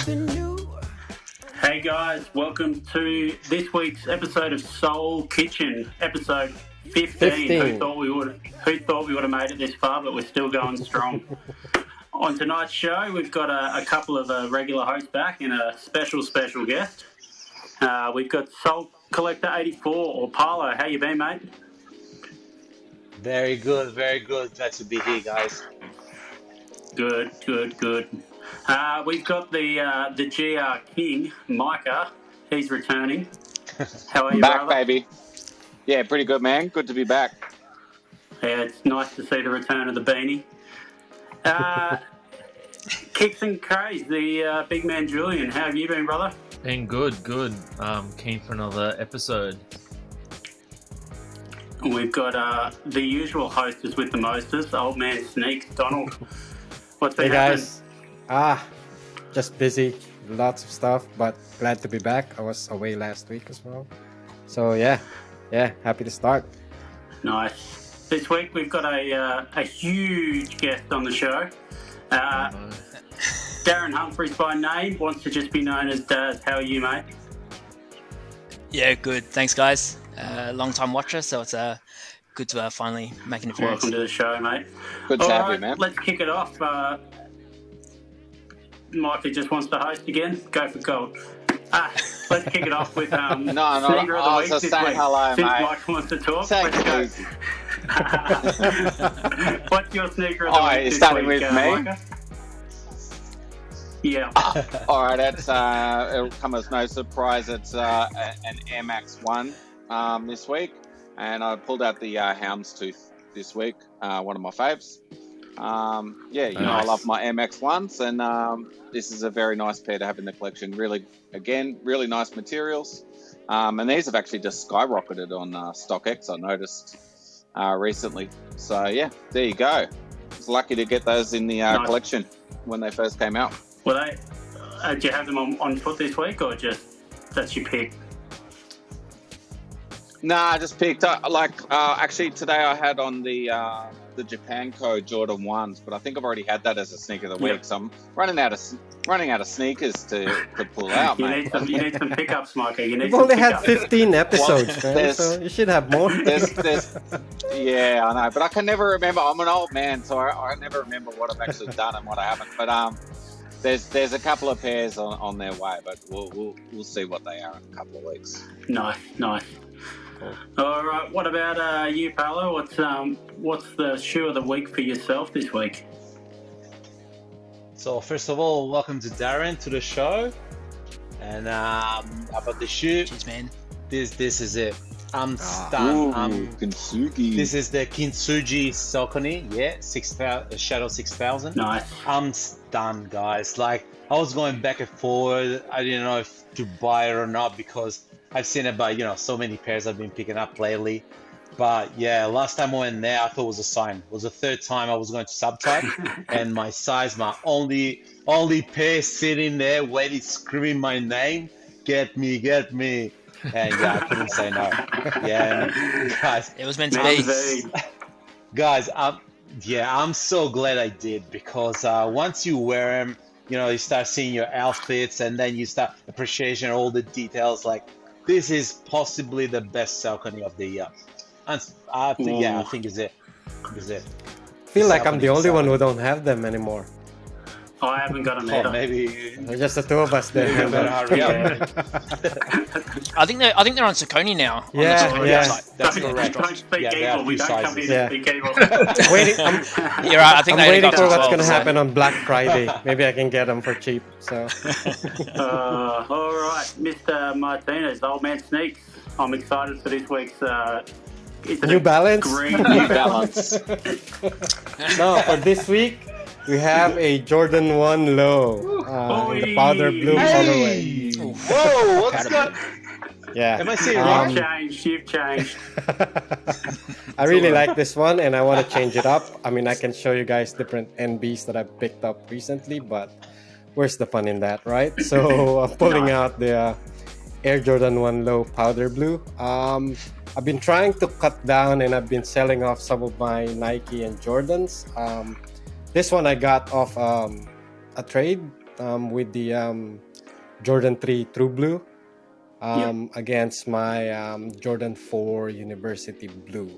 Hey guys, welcome to this week's episode of Soul Kitchen, episode 15. Who thought we would have made it this far, but we're still going strong. On tonight's show, we've got a couple of regular hosts back and a special guest. We've got Soul Collector 84, or Parlo. How you been, mate? Very good, very good. Glad to be here, guys. Good. We've got the GR King, Micah. He's returning. How are you, back, brother? Baby. Yeah, pretty good, man. Good to be back. Yeah, it's nice to see the return of the beanie. Kicks and Craze, the big man Julian. How have you been, brother? Been good. Keen for another episode. We've got the usual hostess with the mostest, old man Sneaks, Donald. What's been happening? Guys. Just busy, lots of stuff, but glad to be back. I was away last week as well. So yeah, happy to start. Nice. This week we've got a huge guest on the show. Darren Humphreys by name, wants to just be known as Daz. How are you, mate? Yeah, good. Thanks, guys. Long time watcher, so it's good to finally make an appearance. Welcome to the show, mate. Good to have you, man. Let's kick it off. Micah just wants to host again. Go for gold. Let's kick it off with Sneaker of the Week this week. Hello, Since mate. Mike wants to talk, Take let's it go. easy. What's your Sneaker of the Week this starting week, with me? Micah? Yeah. All right, it'll come as no surprise. It's an Air Max 1 this week, and I pulled out the Houndstooth this week, one of my faves. Nice. I love my Air Max 1s, and this is a very nice pair to have in the collection. Really nice materials. And these have actually just skyrocketed on StockX, I noticed recently. So, yeah, there you go. I was lucky to get those in the collection when they first came out. Well, did you have them on foot this week, or just that's your pick? Nah, I just picked up, actually today I had on the Japan Code Jordan 1s, but I think I've already had that as a sneaker of the week, so I'm running out of sneakers to pull out, mate. You need some pickups, Micah. You've only had 15 episodes, man, so you should have more. Yeah, I know, but I can never remember. I'm an old man, so I never remember what I've actually done and what I haven't. But there's a couple of pairs on their way, but we'll see what they are in a couple of weeks. Nice. All right. What about you, Paolo? What's the shoe of the week for yourself this week? So first of all, welcome to Darren to the show. And about the shoe, Cheers, man. this is it. I'm stunned. Kintsugi. This is the Kintsugi Saucony, Shadow 6000. Nice. I'm stunned, guys. Like, I was going back and forward. I didn't know if to buy it or not because I've seen it by, so many pairs I've been picking up lately. But yeah, last time I went there, I thought it was a sign. It was the third time I was going to subtype, and my size, my only pair sitting there, waiting, screaming my name, get me. And yeah, I couldn't say no. Yeah, guys. It was meant to be. Guys, I'm so glad I did because once you wear them, you start seeing your outfits, and then you start appreciating all the details. Like, this is possibly the best Saucony of the year. And I think is it. I feel like I'm the only one who don't have them anymore. I haven't got them either. Maybe It's just the two of us there. you better hurry up. I think they're on Saucony now. On the Yeah, Saucony yeah. website. That's Don't correct. speak Yeah, they have evil. We two don't come sizes. here to speak evil. You're right. I think I'm they only waiting got for to what's 12, gonna so- happen on Black Friday. Maybe I can get them for cheap. So All right, Mr. Martinez, old man Sneaks. I'm excited for this week's. New Balance. Green New Balance. No, for this week we have a Jordan 1 Low in the powder blue colorway. Whoa, what's that? Yeah. Am I seeing it You've changed. I really like this one and I want to change it up. I mean, I can show you guys different NBs that I picked up recently, but where's the fun in that, right? So I'm pulling out the Air Jordan 1 Low powder blue. I've been trying to cut down and I've been selling off some of my Nike and Jordans. This one I got off a trade with the Jordan 3 True Blue against my Jordan 4 University Blue.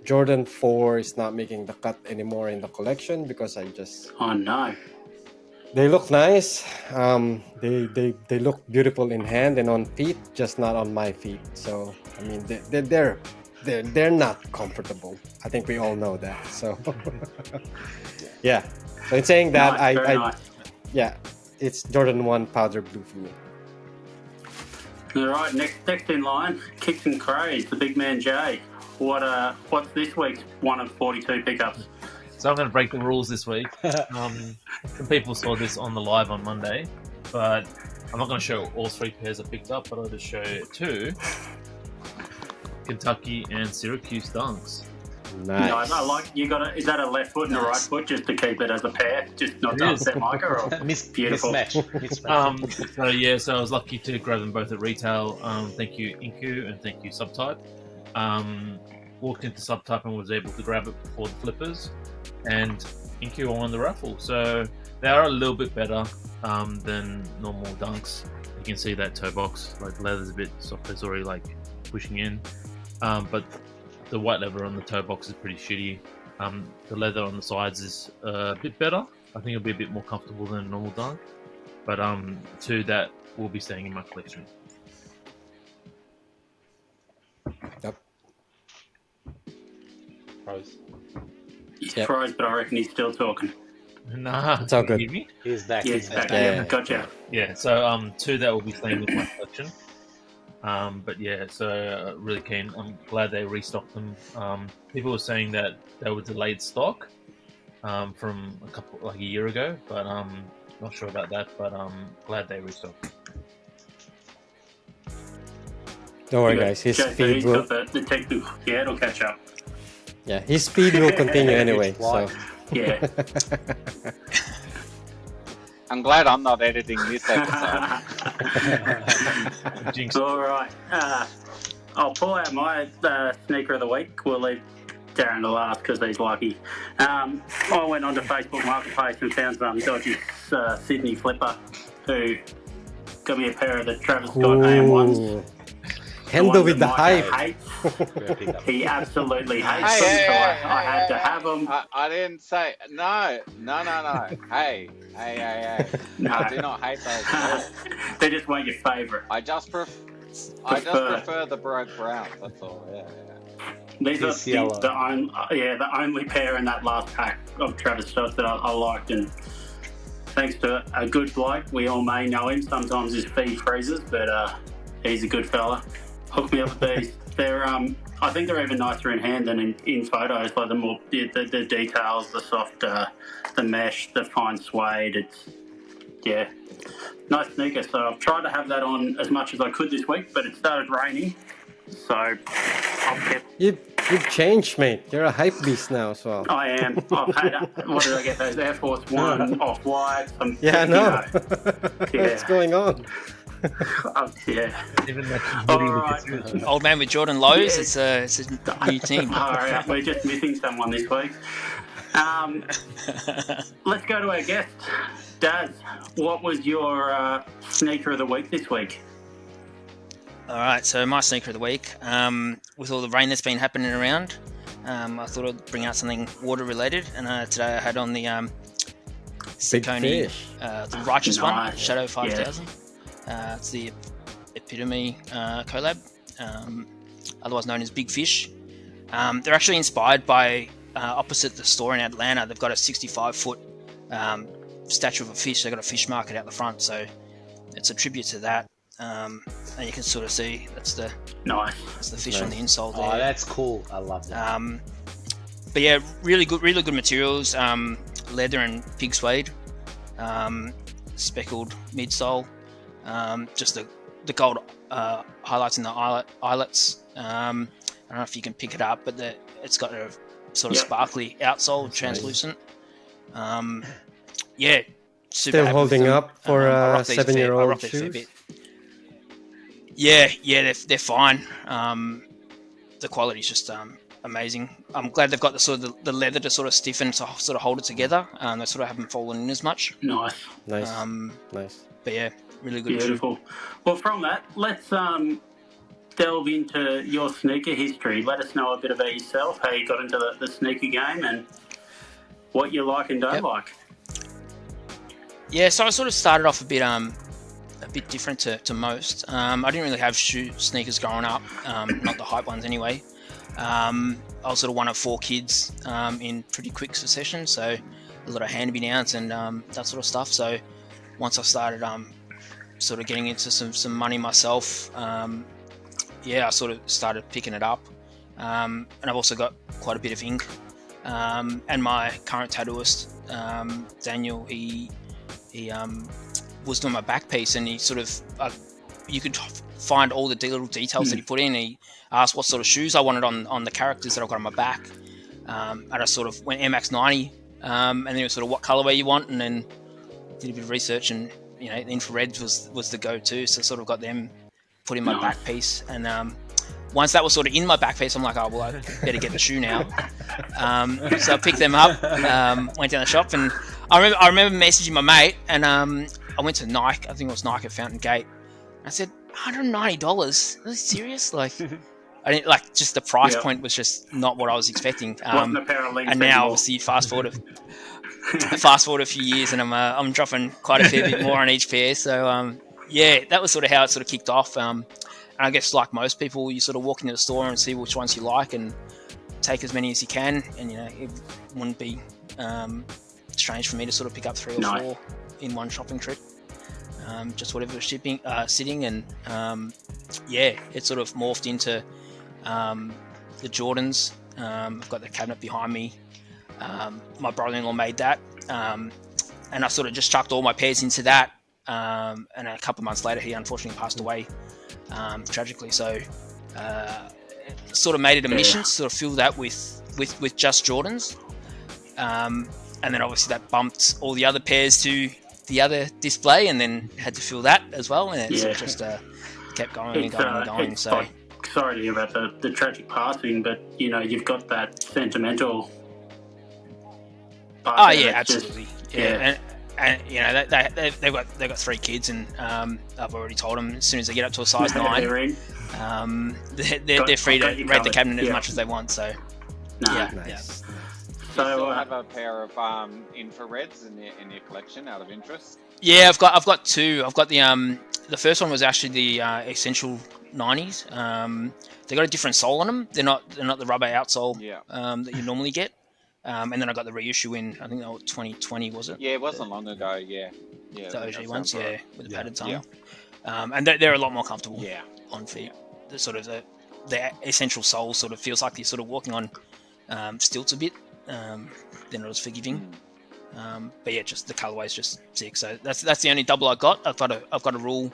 Jordan 4 is not making the cut anymore in the collection because Oh no. they look nice. They look beautiful in hand and on feet, just not on my feet. So I mean, they're not comfortable. I think we all know that. So yeah. So in saying that, Nice, very nice. yeah, it's Jordan 1 powder blue for me. All right, next in line, Kicks and Craze, the big man Jay. What's this week's 1 of 42 pickups? So I'm going to break the rules this week. Some people saw this on the live on Monday, but I'm not going to show all 3 pairs I picked up, but I'll just show 2 Kentucky and Syracuse dunks. Nice. No, I like you got a. Is that a left foot and a right foot just to keep it as a pair, just not to upset Micah? Or beautiful. Mismatch. So I was lucky to grab them both at retail. Thank you Inku and thank you Subtype. Walked into Subtype and was able to grab it before the flippers, and Inku won the raffle. So they are a little bit better than normal dunks. You can see that toe box, like the leather's a bit soft, it's already like pushing in, but the white leather on the toe box is pretty shitty. The leather on the sides is a bit better. I think it'll be a bit more comfortable than a normal dunk, but 2 that will be staying in my collection. Yep. Pros. He's Yep. froze, but I reckon he's still talking. Nah, It's all can you good. hear me? He's back. Yeah, He's back. Yeah. Gotcha. Yeah, so 2 that will be staying in my collection. But yeah, so really keen. I'm glad they restocked them. People were saying that they were delayed stock from a year ago, but not sure about that. But glad they restocked. Don't worry, You got guys. His JP, speed he's will. got the technical. Yeah, it'll catch up. Yeah, his speed will continue anyway. So Yeah. I'm glad I'm not editing this episode. Jinx. All right. I'll pull out my sneaker of the week. We'll leave Darren to last because he's lucky. I went onto Facebook Marketplace and found some dodgy Sydney flipper who got me a pair of the Travis Scott AM1s. Ooh. Handle with the hype. Hates. He absolutely hates Hey, them, so hey, I had to have them. I didn't say no. Hey. No. I do not hate those at all. They just weren't your favourite. I just prefer the bright browns. That's all. Yeah. These are It's yellow. the only pair in that last pack of Travis Scott that I liked, and thanks to a good bloke, we all may know him. Sometimes his feed freezes, but he's a good fella. Hooked me up with these. They're I think they're even nicer in hand than in photos. Like the details, the soft, the mesh, the fine suede. It's nice sneaker. So I've tried to have that on as much as I could this week, but it started raining, so I've kept. You've changed, mate. You're a hype beast now as well. I am. I've had. What did I get? Those Air Force One off white. Yeah, I know. Yeah. What's going on? Yeah. Even that All hoodie right. with the- Old man with Jordan lows. Yeah. It's a new team. All right, we're just missing someone this week. Let's go to our guest, Daz. What was your sneaker of the week this week? All right, so my sneaker of the week, with all the rain that's been happening around, I thought I'd bring out something water related, and today I had on the Big Saucony, fish. the Righteous one, Nice. Shadow 5000. It's the Epitome collab, otherwise known as Big Fish. They're actually inspired by opposite the store in Atlanta. They've got a 65-foot statue of a fish. They've got a fish market out the front, so it's a tribute to that. And you can sort of see that's the fish on the insole there. Oh, that's cool. I love that. But yeah, really good materials. Leather and pig suede, speckled midsole. Just the gold highlights in the eyelets. I don't know if you can pick it up, but it's got a sort of sparkly outsole, That's translucent. Super Still happy holding with them. up for I a rock these a fair- I 7-year-old rock these a fair shoes? bit. Yeah, they're fine. The quality's just amazing. I'm glad they've got the sort of the leather to sort of stiffen to sort of hold it together. They sort of haven't fallen in as much. Nice. Nice. Um, Nice. but yeah, really good shoe. Beautiful. Well, from that, let's delve into your sneaker history. Let us know a bit about yourself, how you got into the sneaker game, and what you like and don't like. Yeah, so I sort of started off a bit different to most. I didn't really have sneakers growing up, not the hype ones anyway. I was sort of one of 4 kids in pretty quick succession, so a lot of hand-me-downs and that sort of stuff. So once I started sort of getting into some money myself, I sort of started picking it up. And I've also got quite a bit of ink. And my current tattooist, Daniel, he was doing my back piece, and he sort of you could find all the little details that he put in. He asked what sort of shoes I wanted on the characters that I've got on my back, and I sort of went Air Max 90, and then it was sort of what colorway you want, and then did a bit of research, and the infrareds was the go-to, so I sort of got them put in my back piece, and once that was sort of in my back piece, I'm like, oh well, I better get the shoe now. So I picked them up, went down the shop, and I remember messaging my mate, and I went to Nike. I think it was Nike at Fountain Gate. I said, $190. Are you serious? Like, I didn't just the price point was just not what I was expecting. Wasn't a pair of links and now anymore. obviously fast forward a few years, and I'm dropping quite a fair bit more on each pair. So that was sort of how it sort of kicked off. And I guess like most people, you sort of walk into the store and see which ones you like and take as many as you can. And it wouldn't be strange for me to sort of pick up 3 or 4 in one shopping trip. Just whatever was sitting, and it sort of morphed into the Jordans. I've got the cabinet behind me. My brother-in-law made that, and I sort of just chucked all my pairs into that. And a couple of months later, he unfortunately passed away tragically. So sort of made it a mission to sort of fill that with just Jordans. And then obviously that bumped all the other pairs to the other display, and then had to fill that as well, and it sort of just kept going and going. So sorry to hear about the tragic passing, but you've got that sentimental part. Oh yeah, absolutely. And they've got 3 kids, and I've already told them as soon as they get up to a size 9, they're free to rate the cabinet as much as they want. So Nice. Do you still have a pair of infrareds in your collection out of interest? Yeah, I've got 2. I've got the first one was actually the Essential 90s. They got a different sole on them. They're not the rubber outsole that you normally get. And then I got the reissue in, I think that was 2020, was it? Yeah, it wasn't long ago. Yeah, the OG ones, right. with the padded tongue. And they're a lot more comfortable. On feet. The sort of the Essential sole sort of feels like you're sort of walking on stilts a bit. They're not as forgiving. But yeah, just the colorway's just sick. So that's the only double I got. I've got a rule: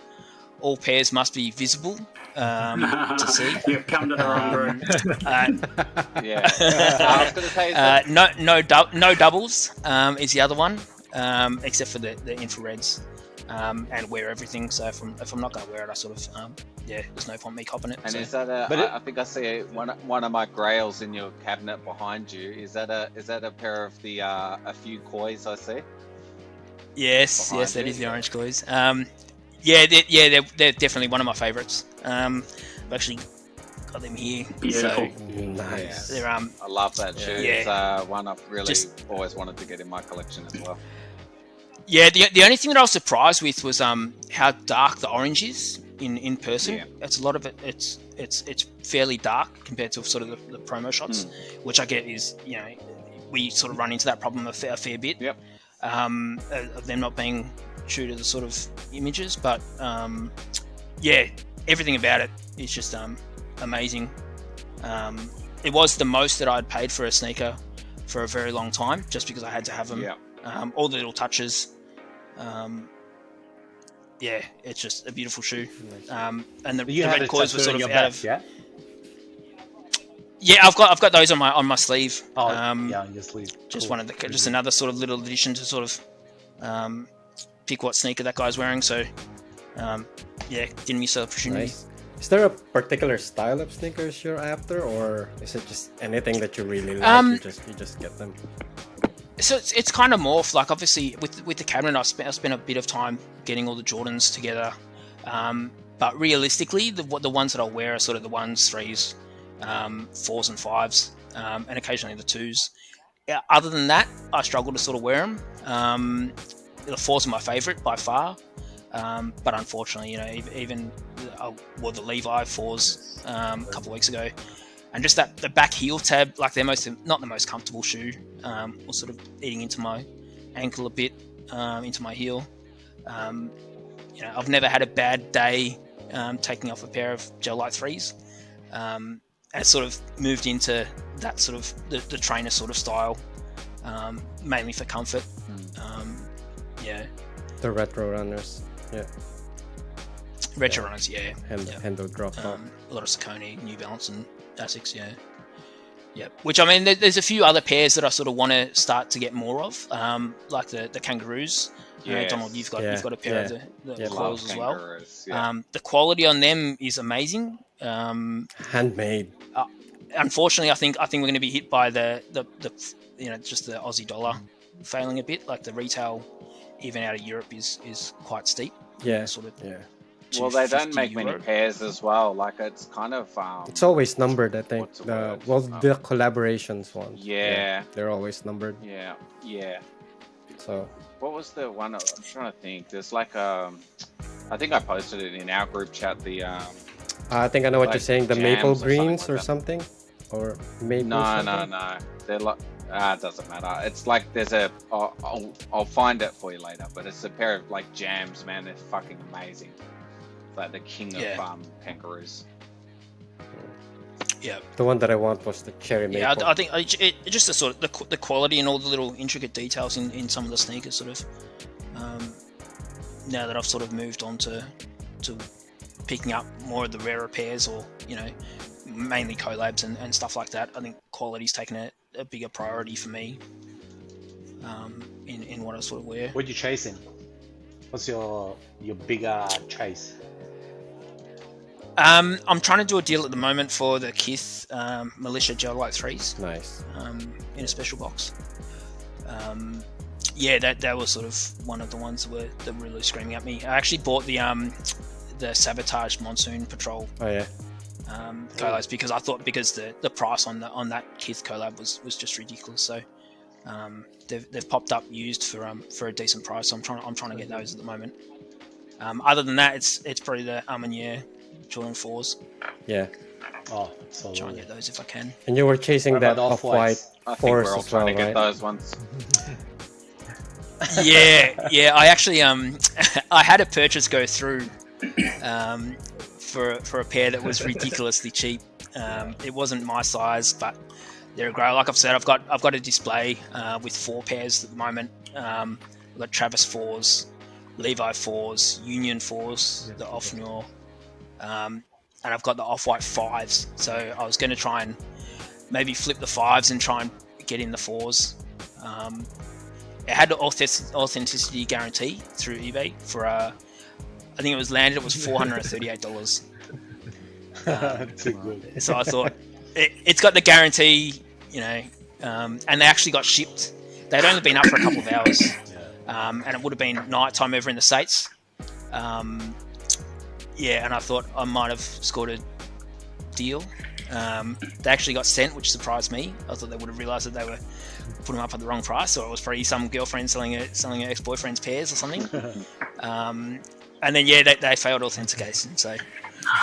all pairs must be visible to see. You've come to the wrong group. I was going to say no doubles is the other one, except for the infrareds, and wear everything. So if I'm not going to wear it, I sort of there's no point me copping it. And so. is that I think I see one of my grails in your cabinet behind you. Is that a pair of the a few kois I see? Yes, that is the orange kois. They're definitely one of my favourites. I've actually got them here. Beautiful. So, Nice. they're I love that shoe. Yeah. It's one I've really always wanted to get in my collection as well. Yeah, the only thing that I was surprised with was how dark the orange is in person. Yeah. It's a lot of it. It's fairly dark compared to sort of the promo shots, which I get is we sort of run into that problem a fair bit. Yep. Of them not being true to the sort of images, but everything about it is just amazing. It was the most that I'd paid for a sneaker for a very long time, just because I had to have them. Yeah. All the little touches. It's just a beautiful shoe. And the red coils were sort of out of. Yeah, I've got those on my sleeve. On your sleeve. Just Cool. just another sort of little addition to sort of pick what sneaker that guy's wearing. So didn't miss the opportunity. Is there a particular style of sneakers you're after, or is it just anything that you really like? You just get them. So it's kind of morphed. Like obviously with the cabinet, I spent a bit of time getting all the Jordans together. But realistically, the ones that I'll wear are sort of the 1s, 3s, 4s and 5s, and occasionally the 2s. Yeah, other than that, I struggle to sort of wear them. The 4s are my favourite by far. But unfortunately, even I wore the Levi 4s a couple of weeks ago, and just the back heel tab, like they're not the most comfortable shoe, was sort of eating into my ankle a bit, into my heel. I've never had a bad day taking off a pair of Gel Light 3s. And sort of moved into that sort of the trainer sort of style, mainly for comfort. The retro runners. Yeah. Retro runners, yeah. Handle drop top. A lot of Saucony, New Balance, and Asics, yeah. Which I mean, there's a few other pairs that I sort of want to start to get more of, like the Kangaroos. Yes. Donald, you've got a pair of the coils as well. Yeah. The quality on them is amazing. Handmade. Unfortunately, I think we're going to be hit by the just the Aussie dollar failing a bit. Like the retail, even out of Europe, is quite steep. Yeah. Well, they don't make €250. many pairs as well. Like it's kind of. It's always numbered, I think. What's the word? The collaborations ones. Yeah. They're always numbered. Yeah. So. What was the one? I'm trying to think. There's like I think I posted it in our group chat. The I think I know what like you're saying. The jams maple or something greens like or that. something, or maple. No. They're like it doesn't matter. It's like there's a. I'll find it for you later. But it's a pair of like jams, man. They're fucking amazing. It's like the king of kangaroos. Yeah. The one that I want was the cherry maple. Yeah, I think it just the sort of the quality and all the little intricate details in some of the sneakers sort of. Now that I've sort of moved on to picking up more of the rarer pairs, or mainly collabs and stuff like that, I think quality's taken a bigger priority for me. In what I sort of wear. What are you chasing? What's your bigger chase? I'm trying to do a deal at the moment for the Kith Militia Gel Light 3s. Nice. In a special box. That was sort of one of the ones that were really screaming at me. I actually bought the Sabotage Monsoon Patrol. Oh yeah. Collabs because I thought the price on that Kith collab was just ridiculous. So they've popped up used for a decent price. So I'm trying to get those at the moment. Other than that, it's probably the Armanier Jordan 4s. Yeah. Oh, so Try and get those if I can. And you were chasing What that about off-white I think we're force all as well, trying to get right? those ones. Yeah. I actually I had a purchase go through for a pair that was ridiculously cheap. It wasn't my size, but they're great. Like I've said, I've got a display with 4 pairs at the moment. We've got Travis 4s, Levi 4s, Union 4s, the Offnor, and I've got the Off-White 5s. So I was going to try and maybe flip the 5s and try and get in the 4s. It had an authenticity guarantee through eBay for I think it was $438. Too good. So I thought it's got the guarantee, and they actually got shipped. They'd only been up for a couple of hours, and it would have been night time over in the States. And I thought I might have scored a deal. They actually got sent, which surprised me. I thought they would have realised that they were putting them up at the wrong price, or it was probably some girlfriend selling her ex-boyfriend's pairs or something. And then they failed authentication, so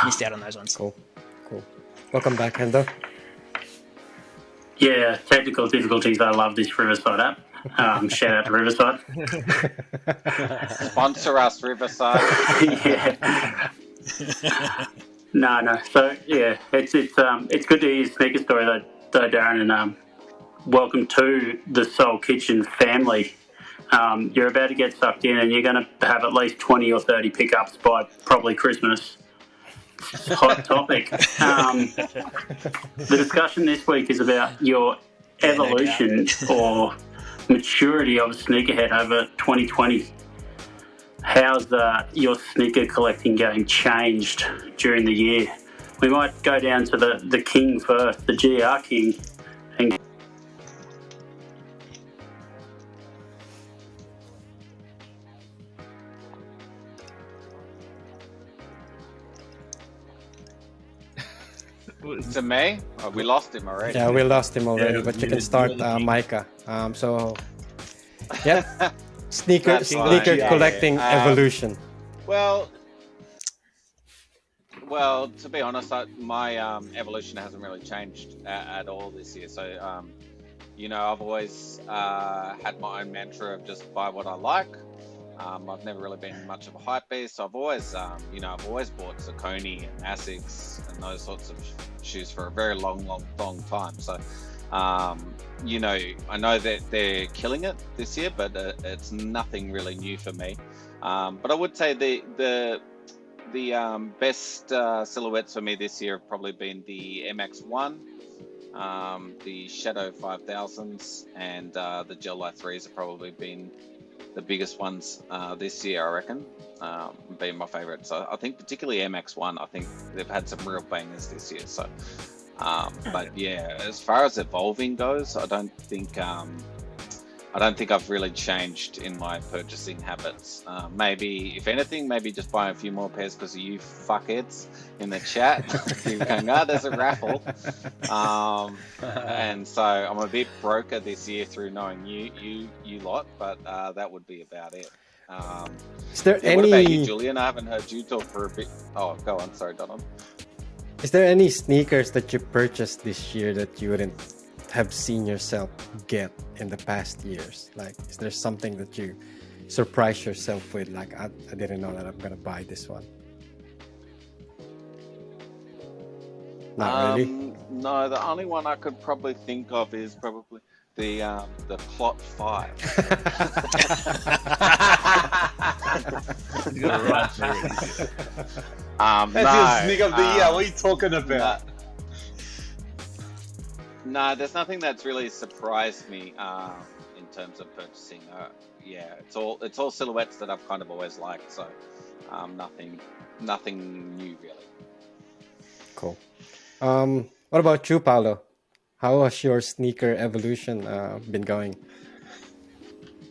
missed out on those ones. Cool. Welcome back, Hendo. Yeah, technical difficulties. I love this Riverside app. Shout out to Riverside. Sponsor us, Riverside. Yeah. No. So yeah, it's good to hear your sneaker story though, Darren, and welcome to the Soul Kitchen family. You're about to get sucked in, and you're going to have at least 20 or 30 pickups by probably Christmas. Hot topic. The discussion this week is about your evolution or maturity of a sneakerhead over 2020. how's your sneaker collecting game changed during the year? We might go down to the King first, the GR King. And To me, oh, we lost him already. Yeah, we lost him already, Yeah, but you you can did- start you did. Micah. So, yeah, sneaker That's fine. Yeah, collecting yeah. evolution. Well, to be honest, my evolution hasn't really changed at all this year. So, you know, I've always had my own mantra of just buy what I like. I've never really been much of a hype beast. I've always, I've always bought Saucony and Asics and those sorts of shoes for a very long time. So, you know, I know that they're killing it this year, but it's nothing really new for me. But I would say the best silhouettes for me this year have probably been the MX1, the Shadow 5000s, and the Gel Light 3s have probably been the biggest ones this year, I reckon, being my favourite. So I think particularly MX1, I think they've had some real bangers this year. So, but yeah, as far as evolving goes, I don't think I've really changed in my purchasing habits. Maybe, if anything, maybe just buy a few more pairs because of you fuckheads in the chat. Keep going, there's a raffle. And so I'm a bit broker this year through knowing you lot, but that would be about it. Is there Yeah, what about you, any? Julian? I haven't heard you talk for a bit. Oh, go on. Sorry, Donald. Is there any sneakers that you purchased this year that you wouldn't have seen yourself get in the past years? Like, is there something that you surprise yourself with? Like, I didn't know that I'm gonna buy this one. Not really. No, the only one I could probably think of is probably the Clot 5. You got it right there. That's your sneak of the year. What are you talking about? No, there's nothing that's really surprised me in terms of purchasing. Yeah, it's all silhouettes that I've kind of always liked. So nothing new really. Cool. What about you, Paolo? How has your sneaker evolution been going?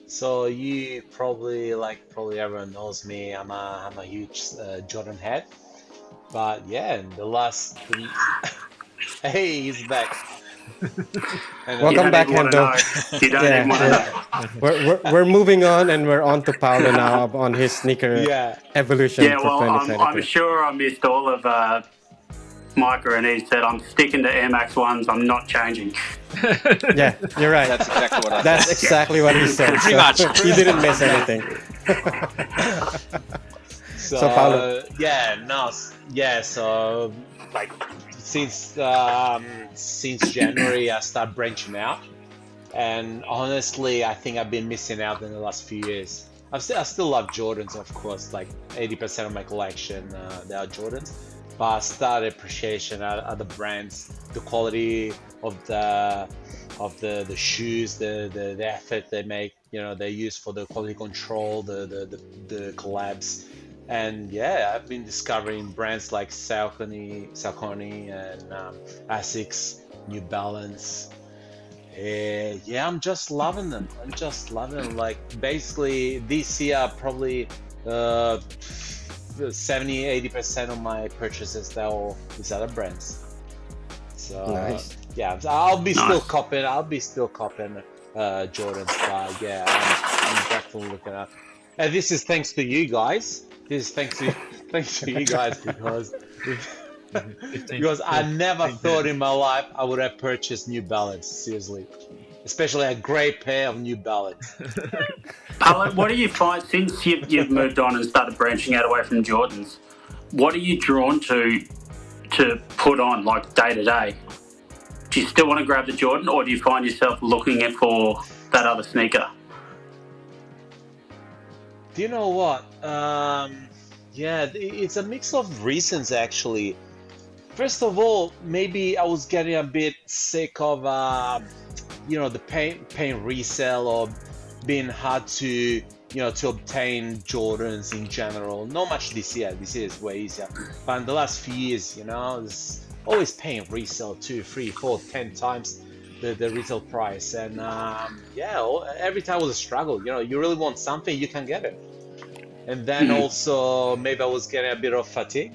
So you probably everyone knows me. I'm a huge Jordan head, but yeah, in the last 3. Hey, he's back. And, Welcome back, You don't Hendo. even want to know. We're moving on, and we're on to Paolo now on his sneaker yeah, evolution Yeah, for well, 2022. I'm sure I missed all of Micah, and he said, I'm sticking to Air Max 1s, I'm not changing. Yeah, you're right. That's exactly what I said. That's exactly what he said. Pretty so much. You didn't miss anything. So, So, Paolo. So like since January I started branching out, and honestly I think I've been missing out in the last few years. I still love Jordans, of course. Like 80% of my collection they are Jordans, but I started appreciation other brands, the quality of the shoes, the effort they make, you know, they use for the quality control, the collabs. And yeah, I've been discovering brands like Saucony and Asics, New Balance. Yeah, I'm just loving them. Like basically this year, probably 70-80% of my purchases that are these other brands. So Nice. yeah, I'll be still Nice. copping. Jordans, but yeah, I'm definitely looking up. And this is thanks to you guys. This is thanks to you guys because I never thought in my life I would have purchased New Balance. Seriously, especially a great pair of New Balance. Paolo, what do you find, since you've moved on and started branching out away from Jordans, what are you drawn to put on, like, day to day? Do you still want to grab the Jordan, or do you find yourself looking for that other sneaker? Do you know what? Yeah, it's a mix of reasons actually. First of all, maybe I was getting a bit sick of, the paying resale or being hard to to obtain Jordans in general. Not much this year. This year is way easier. But in the last few years, it's always paying resale 2, 3, 4, 10 times the retail price. And every time was a struggle. You really want something, you can get it. And then also maybe I was getting a bit of fatigue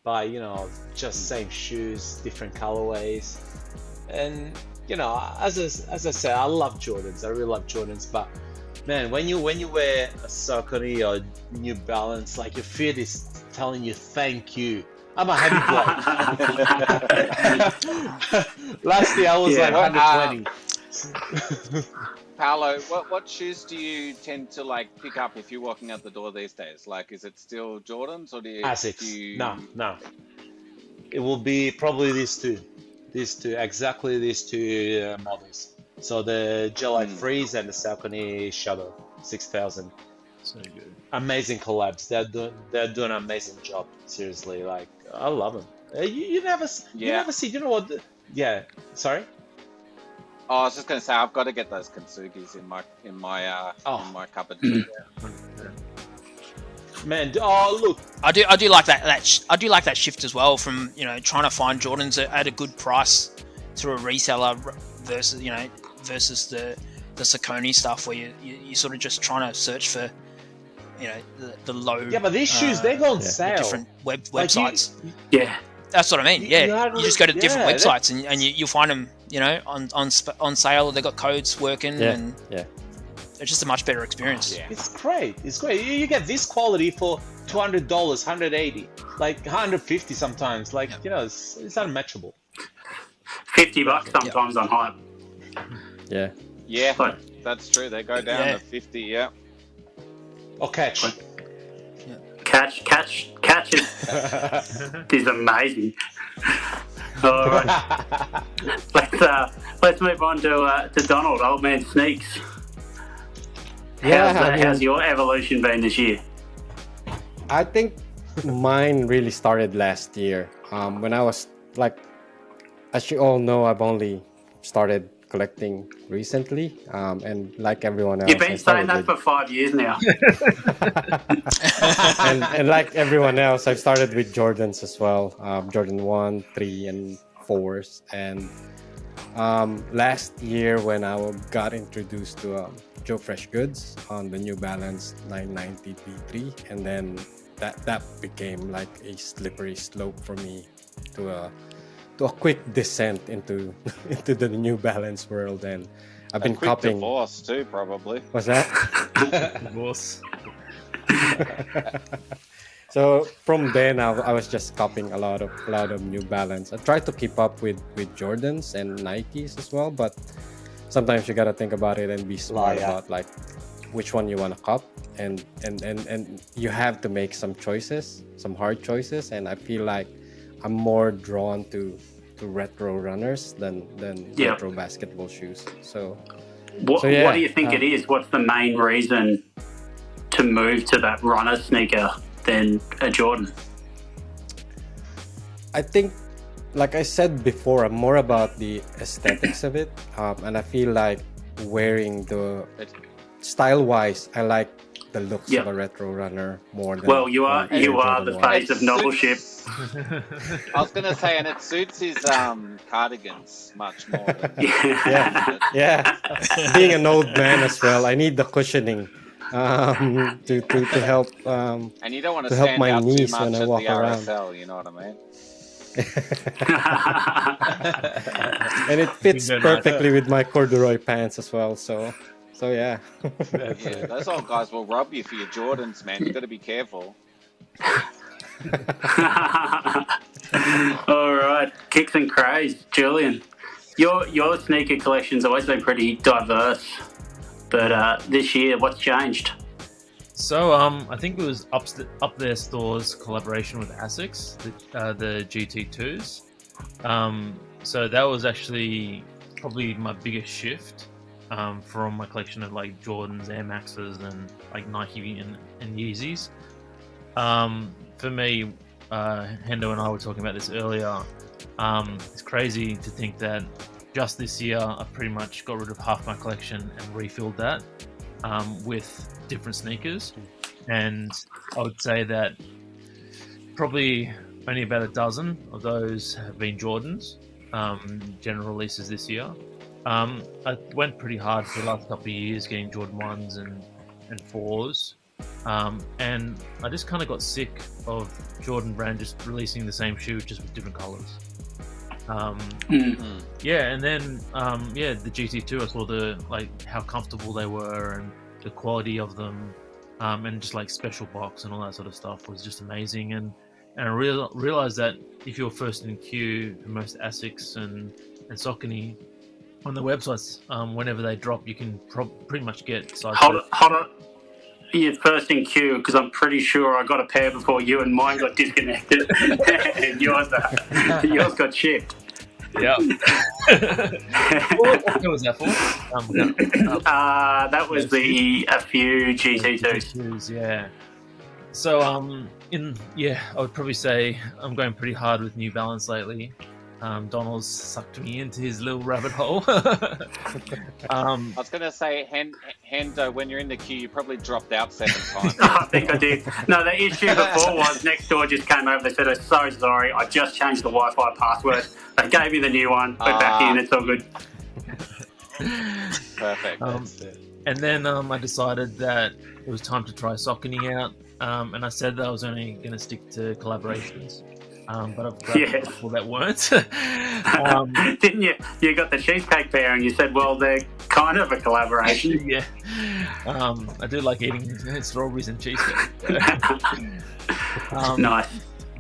by just same shoes, different colorways. And as I said, I love Jordans. I really love Jordans, but man, when you wear a Saucony or New Balance, like your feet is telling you thank you. I'm a heavy bloke. Last year I was like 120. Paolo, what shoes do you tend to pick up if you're walking out the door these days? Like, is it still Jordans or do you? Asics. No. It will be probably these two, exactly these two models. So the Jelly Freeze and the Saucony Shadow 6000. So good. Amazing collabs. They're doing an amazing job. Seriously, I love them. You never see. You know what? Sorry. Oh, I was just gonna say I've got to get those Kintsugi's in my cupboard. Man, look. I do like that. I do like that shift as well from trying to find Jordans at a good price through a reseller versus the Saucony stuff where you sort of just trying to search for the low. Yeah, but these shoes they go on sale. Different websites. That's what I mean. You just go to different websites and you find them on sale. They got codes working and it's just a much better experience. It's great. You get this quality for $200, $180, like $150 sometimes. It's unmatchable. $50 sometimes on hype. Yeah, that's true. They go down to 50. Yeah. Or catch. Catch is amazing. All right, let's move on to Donald, old man Sneaks. How's your evolution been this year? I think mine really started last year. When I was as you all know, I've only started collecting recently, and like everyone else, you've been saying that for 5 years now. and like everyone else, I've started with Jordans as well, Jordan 1, 3, and 4s. And last year when I got introduced to Joe Fresh Goods on the New Balance 990 B3, and then that became like a slippery slope for me to a quick descent into the New Balance world. And I've been copying. Divorce too, probably. What's that? Divorce. So from then I was just copying a lot of New Balance. I tried to keep up with Jordans and Nikes as well, but sometimes you gotta think about it and be smart about which one you want to cop, and you have to make some hard choices. And I feel like I'm more drawn to retro runners than retro basketball shoes. What do you think it is? What's the main reason to move to that runner sneaker than a Jordan? I think, like I said before, I'm more about the aesthetics of it, and I feel like wearing style-wise, I like the looks of a retro runner more than. Well, you are the face of novelship. I was gonna say, and it suits his cardigans much more. Being an old man as well, I need the cushioning to help. And you don't want to help stand my out knees too much when I at walk the around. RSL. You know what I mean? And it fits perfectly with my corduroy pants as well. So yeah. Those old guys will rob you for your Jordans, man. You got to be careful. All right, kicks and craze, Julian. Your sneaker collection's always been pretty diverse, but this year, what's changed? So I think it was Up There Stores collaboration with Asics, the GT2s. So that was actually probably my biggest shift from my collection of Jordans, Air Maxes, and Nike and Yeezys. For me, Hendo and I were talking about this earlier. It's crazy to think that just this year I've pretty much got rid of half my collection and refilled that. with different sneakers, and I would say that probably only about a dozen of those have been Jordans, general releases this year. I went pretty hard for the last couple of years getting Jordan 1s and 4s. And I just kind of got sick of Jordan brand just releasing the same shoe just with different colors. Yeah, and then the GT2, I saw how comfortable they were and the quality of them, and just like special box and all that sort of stuff was just amazing. And I realized that if you're first in queue for most Asics and Saucony on the websites, whenever they drop, you can pretty much get size. Hold on. You're first in queue because I'm pretty sure I got a pair before you and mine got disconnected and yours got shipped. Yeah. What was that for? That was a few GT2s. Yeah. So I would probably say I'm going pretty hard with New Balance lately. Donald's sucked me into his little rabbit hole. I was going to say, Hendo, when you're in the queue, you probably dropped out 7 times. I think I did. No, the issue before was next door just came over. They said, "I'm so sorry. I just changed the Wi-Fi password." They gave me the new one. We're back in. It's all good. Perfect. And then I decided that it was time to try Saucony out. And I said that I was only going to stick to collaborations. But I've grabbed people that weren't. Didn't you? You got the cheesecake pair and you said, well, they're kind of a collaboration. Yeah. I do like eating strawberries and cheesecake. Nice.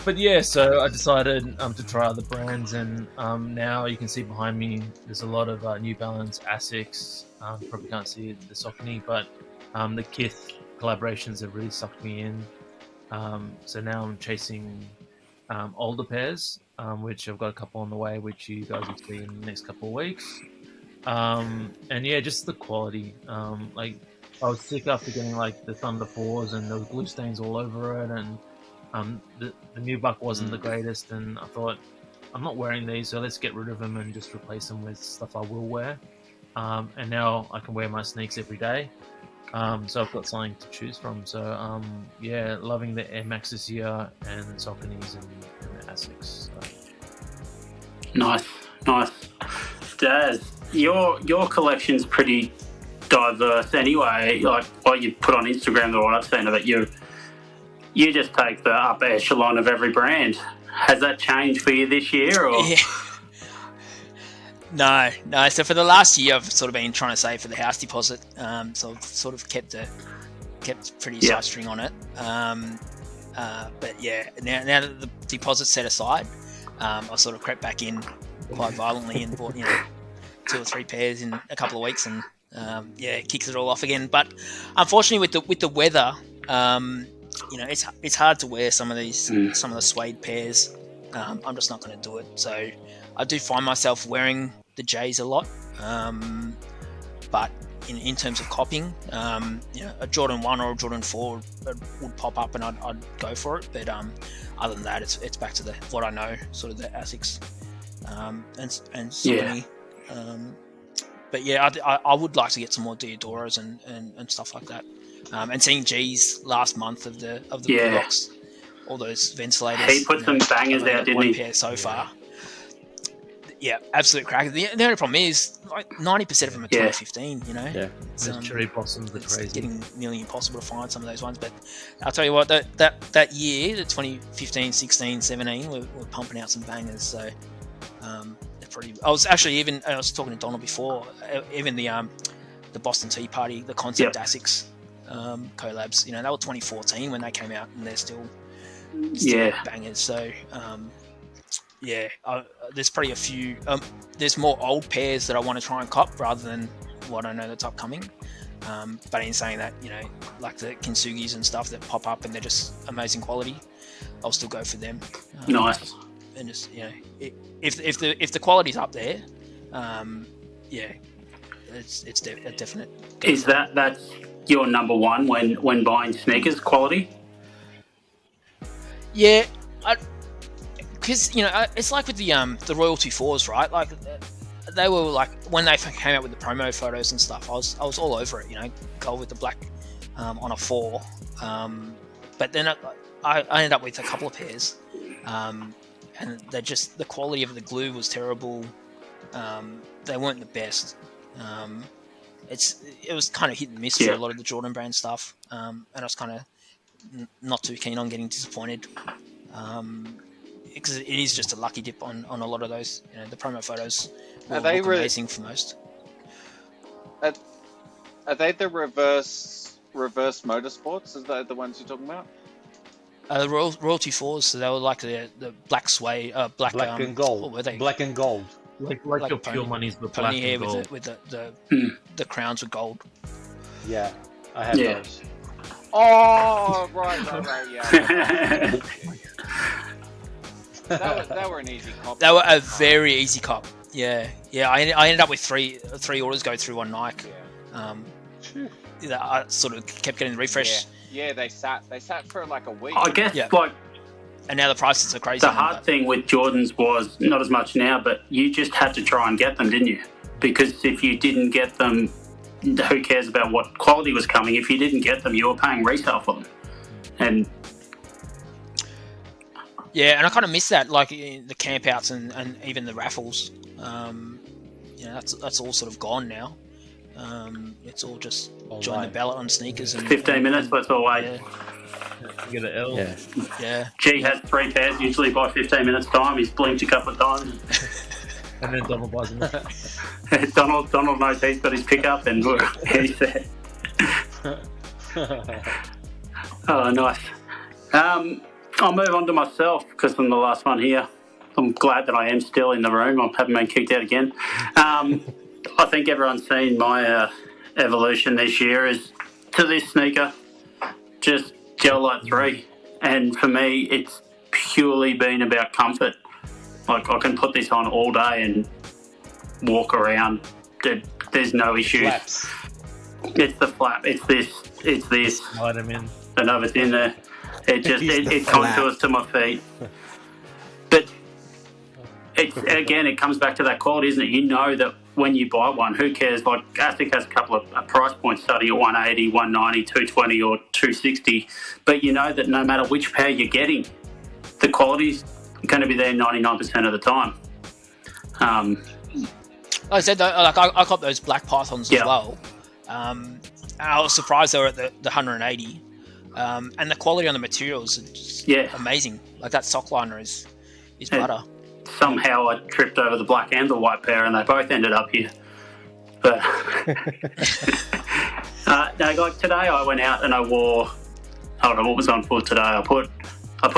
But yeah, so I decided to try other brands, and now you can see behind me there's a lot of New Balance, Asics. Probably can't see the Saucony, but the Kith collaborations have really sucked me in. So now I'm chasing older pairs, which I've got a couple on the way, which you guys will see in the next couple of weeks. And yeah, just the quality. I was sick after getting like the Thunder 4s and there was glue stains all over it, and the new buck wasn't the greatest, and I thought, I'm not wearing these, so let's get rid of them and just replace them with stuff I will wear. And now I can wear my sneaks every day. So I've got something to choose from. So loving the Air Max this year, and Sauconys and the Asics. So. Nice. Daz, your collection's pretty diverse anyway. Like what you put on Instagram, or what I've seen of it, you just take the upper echelon of every brand. Has that changed for you this year? Or? Yeah. No. So for the last year, I've sort of been trying to save for the house deposit. So I've sort of kept pretty tight string on it. But yeah, now that the deposit's set aside, I sort of crept back in quite violently and bought 2 or 3 pairs in a couple of weeks, and kicks it all off again. But unfortunately, with the weather, it's hard to wear some of the suede pairs. I'm just not going to do it. So I do find myself wearing the J's a lot, but in terms of copying, a Jordan 1 or a Jordan 4 would pop up and I'd go for it. But other than that, it's back to what I know, sort of the Asics and Sony. But yeah, I would like to get some more Diodoras and stuff like that. And seeing G's last month of the box, all those ventilators. He put some bangers out, didn't he? One pair so far. Yeah, absolute cracker. The only problem is like 90% of them are 2015. It's cherry blossoms are crazy. It's getting nearly impossible to find some of those ones. But I'll tell you what, that year, the 2015, 16, 17, we're pumping out some bangers. So they're pretty. I was talking to Donald before. Even the Boston Tea Party, the Concept Asics collabs. They were 2014 when they came out, and they're still bangers. So. There's probably a few. There's more old pairs that I want to try and cop rather than what I know that's upcoming. But in saying that, like the Kintsugis and stuff that pop up and they're just amazing quality, I'll still go for them. Nice. And just if the quality's up there, it's a definite. Is that's your number one when buying sneakers? Quality? Yeah. Because it's like with the Royalty 4s, right? Like they were like, when they came out with the promo photos and stuff, I was all over it. Gold with the black on a 4. But then I ended up with a couple of pairs, and the quality of the glue was terrible. They weren't the best. It was kind of hit and miss for a lot of the Jordan brand stuff, and I was kind of not too keen on getting disappointed, because it is just a lucky dip on a lot of those. The promo photos look amazing for most. Are they the reverse motorsports? Is that the ones you're talking about? The Royalty 4s, so they were like the black suede, black and gold. What were they? Black and gold. Like your pure money's the black pony hair and gold. with the crowns were gold. Yeah, I had those. Oh, right, yeah. That were an easy cop. They were a very easy cop. Yeah. I ended up with three orders go through on Nike. I sort of kept getting the refresh. Yeah, they sat for like a week. I guess and now the prices are crazy. The hard thing with Jordans was, not as much now, but you just had to try and get them, didn't you? Because if you didn't get them, who cares about what quality was coming? If you didn't get them, you were paying resale for them. And and I kind of miss that, like the campouts and even the raffles. That's all sort of gone now. It's all just join the ballot on sneakers. And 15 minutes, let's all wait. Get an L. Yeah. G has 3 pairs, usually by 15 minutes time. He's blinked a couple of times. And then Donald buys them. Donald knows he's got his pickup and he's there. Oh, nice. I'll move on to myself because I'm the last one here. I'm glad that I am still in the room. I haven't been kicked out again. I think everyone's seen my evolution this year is to this sneaker, just Gel Light 3. And for me, it's purely been about comfort. Like, I can put this on all day and walk around. There's no issues. Flaps. It's the flap. It's this. Slide them in. I know it's in there. It contours to my feet. But it comes back to that quality, isn't it? You know that when you buy one, who cares? Like, ASIC has a couple of price points starting at 180, 190, 220 or 260. But you know that no matter which pair you're getting, the quality's going to be there 99% of the time. Like I said, I got those black pythons as well. I was surprised they were at the 180. And the quality on the materials is just amazing. Like, that sock liner is butter. Somehow I tripped over the black and the white pair and they both ended up here. But like today I went out and I wore, I don't know what was on for today. I put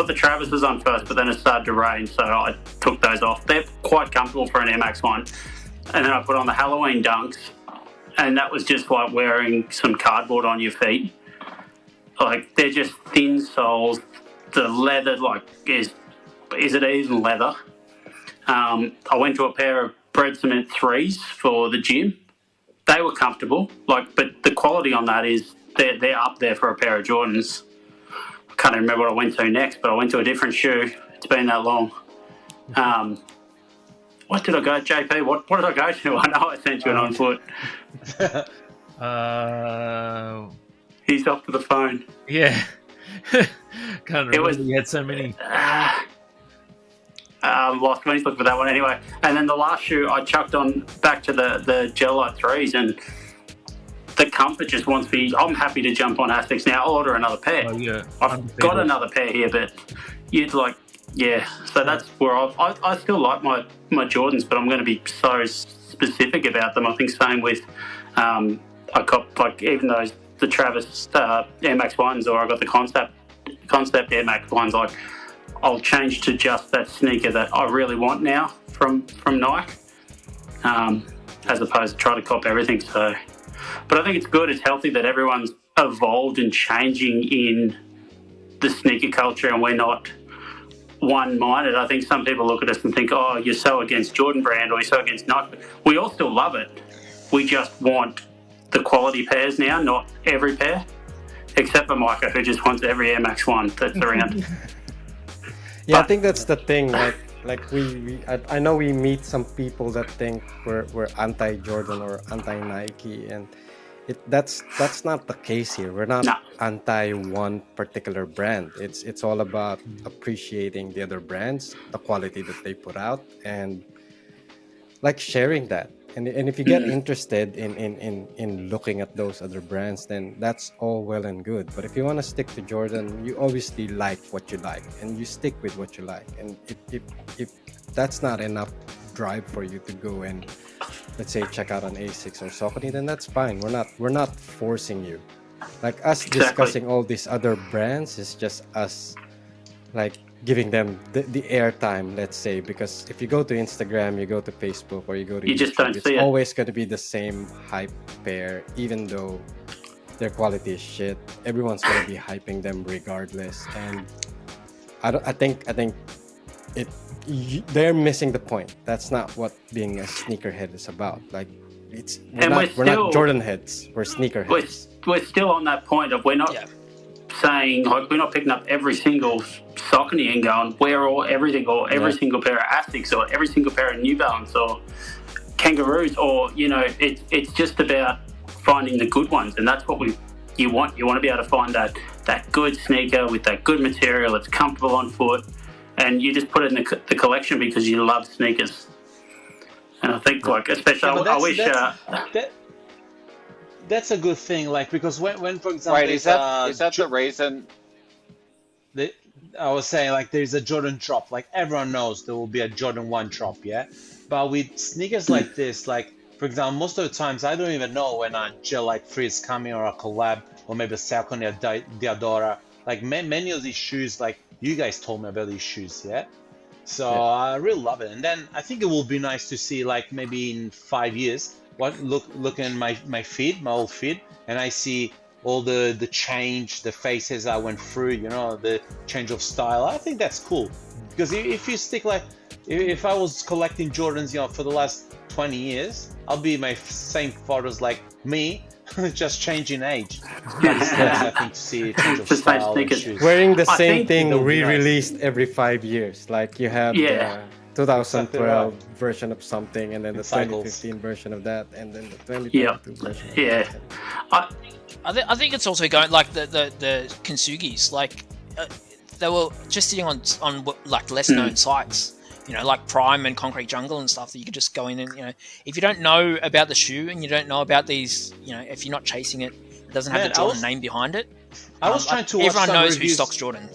the Travises on first, but then it started to rain, so I took those off. They're quite comfortable for an MX one. And then I put on the Halloween Dunks, and that was just like wearing some cardboard on your feet. Like, they're just thin soles. The leather, like, is it even leather? I went to a pair of Bread Cement 3s for the gym. They were comfortable, like, but the quality on that is they're up there for a pair of Jordans. I can't even remember what I went to next, but I went to a different shoe. It's been that long. What did I go, JP? What did I go to? I know I sent you an on foot. He's off to the phone. Yeah. Can't remember. He had so many. Lost when he's looking for that one anyway. And then the last shoe I chucked on back to the Gel Light 3s, and the comfort just wants me. I'm happy to jump on ASICs now. I'll order another pair. Oh, yeah. I've got another pair here, but you'd like, so that's where I still like my Jordans, but I'm going to be so specific about them. I think same with I got, like, even those the Travis Air Max 1s, or I got the Concept Air Max 1s, like, I'll change to just that sneaker that I really want now from Nike, as opposed to try to cop everything. So, but I think it's good, it's healthy that everyone's evolved and changing in the sneaker culture, and we're not one-minded. I think some people look at us and think, oh, you're so against Jordan brand or you're so against Nike. We all still love it. We just want the quality pairs now, not every pair, except for Micah, who just wants every Air Max 1 that's around. I think that's the thing. Like, I know we meet some people that think we're anti Jordan or anti Nike, and that's not the case here. We're not No, anti one particular brand. It's all about appreciating the other brands, the quality that they put out, and like sharing that. And if you get interested in looking at those other brands, then that's all well and good. But if you want to stick to Jordan, you obviously like what you like, and you stick with what you like. And if that's not enough drive for you to go and, let's say, check out an Asics or Saucony, then that's fine. We're not forcing you. Like us exactly. discussing all these other brands is just us like giving them the airtime, let's say, because if you go to Instagram, you go to Facebook, or you go to You YouTube, just don't it's see it. always going to be the same hype pair, even though their quality is shit. Everyone's going to be hyping them regardless, and I think it they're missing the point. That's not what being a sneakerhead is about. Like, we're And not Jordan heads, we're sneakerheads. We're still on that point of we're not saying, like, we're not picking up every single Saucony and going, wear every single pair of Asics or every single pair of New Balance or Kangaroos, or it's just about finding the good ones, and that's what you want. You want to be able to find that good sneaker with that good material. It's comfortable on foot, and you just put it in the collection because you love sneakers. And I think, like, especially, I wish. That's a good thing, like, because when for example, Wait, is that the reason? I was saying, like, there's a Jordan drop. Like, everyone knows there will be a Jordan 1 drop, yeah? But with sneakers like this, like, for example, most of the times I don't even know when a Gel Light 3 is coming, or a collab, or maybe a Saucony or Diadora. Like, many of these shoes, like, you guys told me about these shoes, yeah? So I really love it. And then I think it will be nice to see, like, maybe in 5 years, look in my feed, my old feed, and I see all the change, the phases I went through, the change of style. I think that's cool, because if you stick, like, if I was collecting Jordans, for the last 20 years, I'll be my same photos like me, just changing age. But it's nice, I think, to see a change of Just like style and sneakers. shoes. Wearing the I same think thing that would be nice. re-released every 5 years. Like, you had the 2012 version of something, and then the cycles. 2015 version of that, and then the 2022 version of that. I think it's also going like the Kintsugi's, like they were just sitting on like less known sites, like Prime and Concrete Jungle and stuff, that you could just go in and, if you don't know about the shoe and you don't know about these, if you're not chasing it, it doesn't have the Jordan name behind it. I was trying to watch everyone some knows reviews. who stocks Jordan.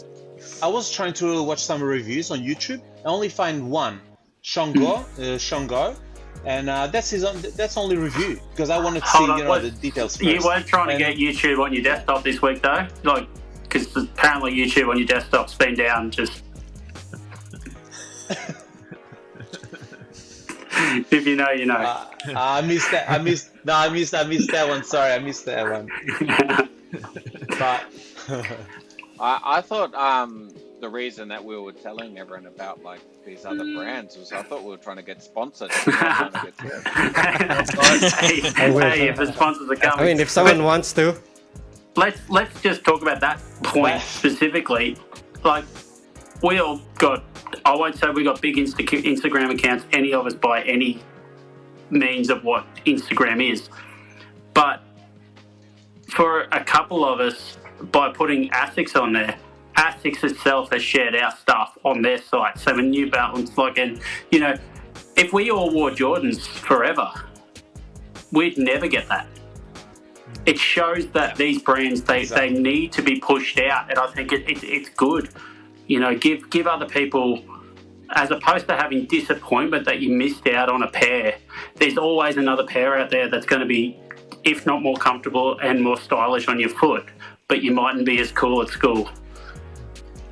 I was trying to watch some reviews on YouTube. I only find one, Shongo, and that's only review, because I wanted to see the details first. You weren't trying to get YouTube on your desktop this week, though, like, because apparently YouTube on your desktop's been down just. If you know, you know. I missed that. I missed that one. Sorry, I missed that one. But I thought the reason that we were telling everyone about, like, these other brands was I thought we were trying to get sponsored. We were trying to get hey, if the sponsors are coming. I mean, if someone wants to. Let's just talk about that point specifically. Like, we all got, I won't say we got big Instagram accounts, any of us, by any means of what Instagram is. But for a couple of us, by putting Asics on there, Asics itself has shared our stuff on their site. So when New Balance, like, and, if we all wore Jordans forever, we'd never get that. It shows that these brands, they need to be pushed out, and I think it's good. Give other people, as opposed to having disappointment that you missed out on a pair, there's always another pair out there that's going to be, if not more comfortable and more stylish on your foot, but you mightn't be as cool at school.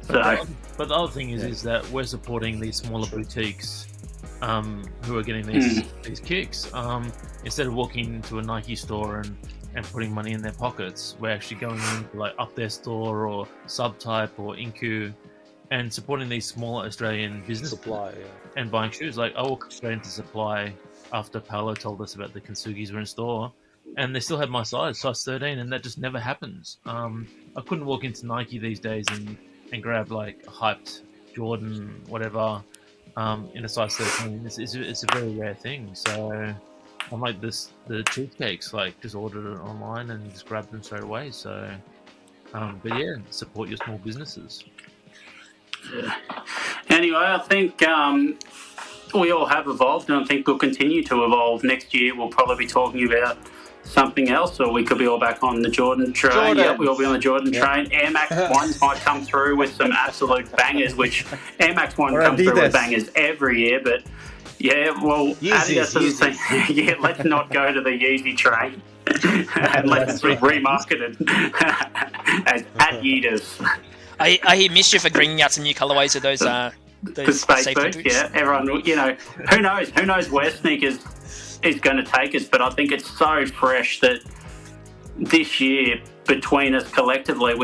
But the other thing is that we're supporting these smaller boutiques who are getting these kicks. Instead of walking into a Nike store and putting money in their pockets, we're actually going into, like, Up Their Store or Subtype or Inku and supporting these smaller Australian business Supply, and buying shoes. Like, I walked straight into Supply after Paolo told us about the Kintsugi's were in store, and they still had my size 13, and that just never happens. I couldn't walk into Nike these days and grab, like, a hyped Jordan, whatever, in a size 13 it's a very rare thing. So unlike this, the cheesecakes, like just order it online and just grab them straight away. So, but yeah, support your small businesses. Anyway, I think we all have evolved, and I think we'll continue to evolve. Next year, we'll probably be talking about something else, or we could be all back on the Jordan train. Yep, we'll be on the Jordan train. Air Max 1s might come through with some absolute bangers, which Air Max 1 comes through with bangers every year, but yeah, well, Adidas doesn't say, yeah, let's not go to the Yeezy train unless it's remarketed as Adidas. I hear Mischief for bringing out some new colorways of those space boots. Yeah, everyone, you know, who knows where sneakers is going to take us, but I think it's so fresh that this year between us collectively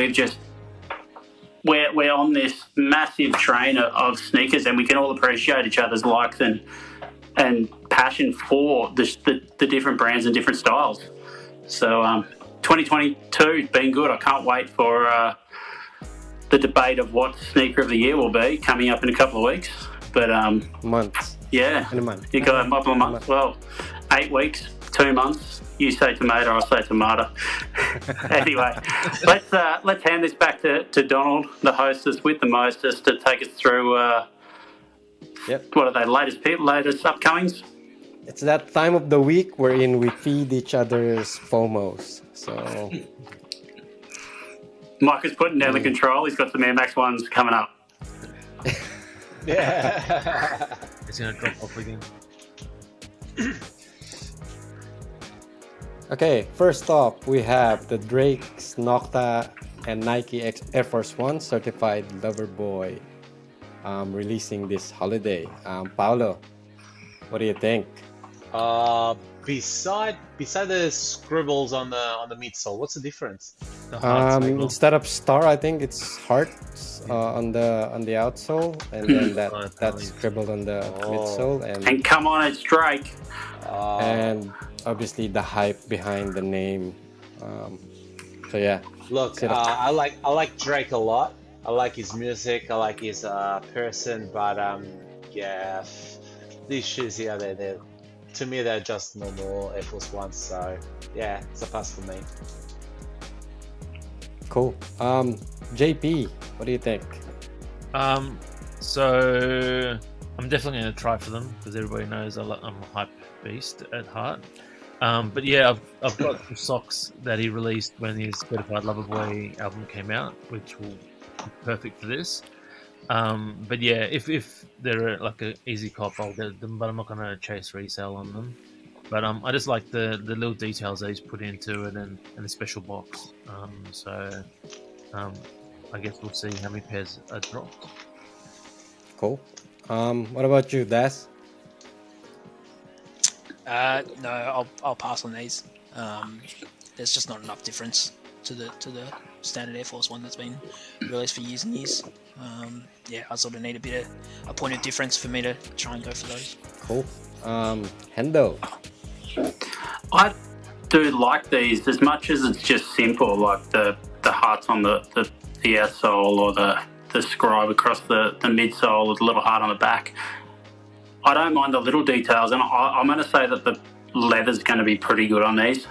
we're on this massive train of sneakers, and we can all appreciate each other's likes and passion for the different brands and different styles. So 2022 has been good. I can't wait for the debate of what sneaker of the year will be coming up in a couple of weeks. But months. Yeah. In a month. You got a couple of months. Well, 8 weeks, 2 months. You say tomato, I say tomato. Anyway, let's hand this back to Donald, the hostess with the mostest, to take us through what are they, latest upcomings? It's that time of the week wherein we feed each other's FOMOs. So Mike is putting down the control. He's got some Air Max 1s coming up. Yeah. It's going to drop off again. Okay, first up, we have the Drake's Nocta and Nike Air Force One Certified Lover Boy releasing this holiday. Paolo, what do you think? Beside the scribbles on the midsole, what's the difference? Instead of star, I think it's hearts on the outsole, and then that's scribbled on the midsole. And come on, it's Drake. And obviously the hype behind the name. So yeah. Look, I like Drake a lot. I like his music. I like his person, but yeah, these shoes here, they're to me they're just normal Air Force Ones. So yeah, it's a pass for me. Cool. JP, what do you think? So I'm definitely going to try for them because everybody knows I'm a hype beast at heart. But yeah, I've got some socks that he released when his Certified Lover Boy album came out, which will be perfect for this. But yeah, if they're like an easy cop, I'll get them, but I'm not going to chase resale on them. But I just like the little details that he's put into it and the special box. So I guess we'll see how many pairs are dropped. Cool. What about you, Das? No, I'll pass on these. There's just not enough difference to the standard Air Force One that's been released for years and years. Yeah, I sort of need a point of difference for me to try and go for those. Cool. Hendo. I do like these as much as it's just simple, like the hearts on the outsole or the scribe across the midsole with a little heart on the back. I don't mind the little details, and I'm going to say that the leather's going to be pretty good on these.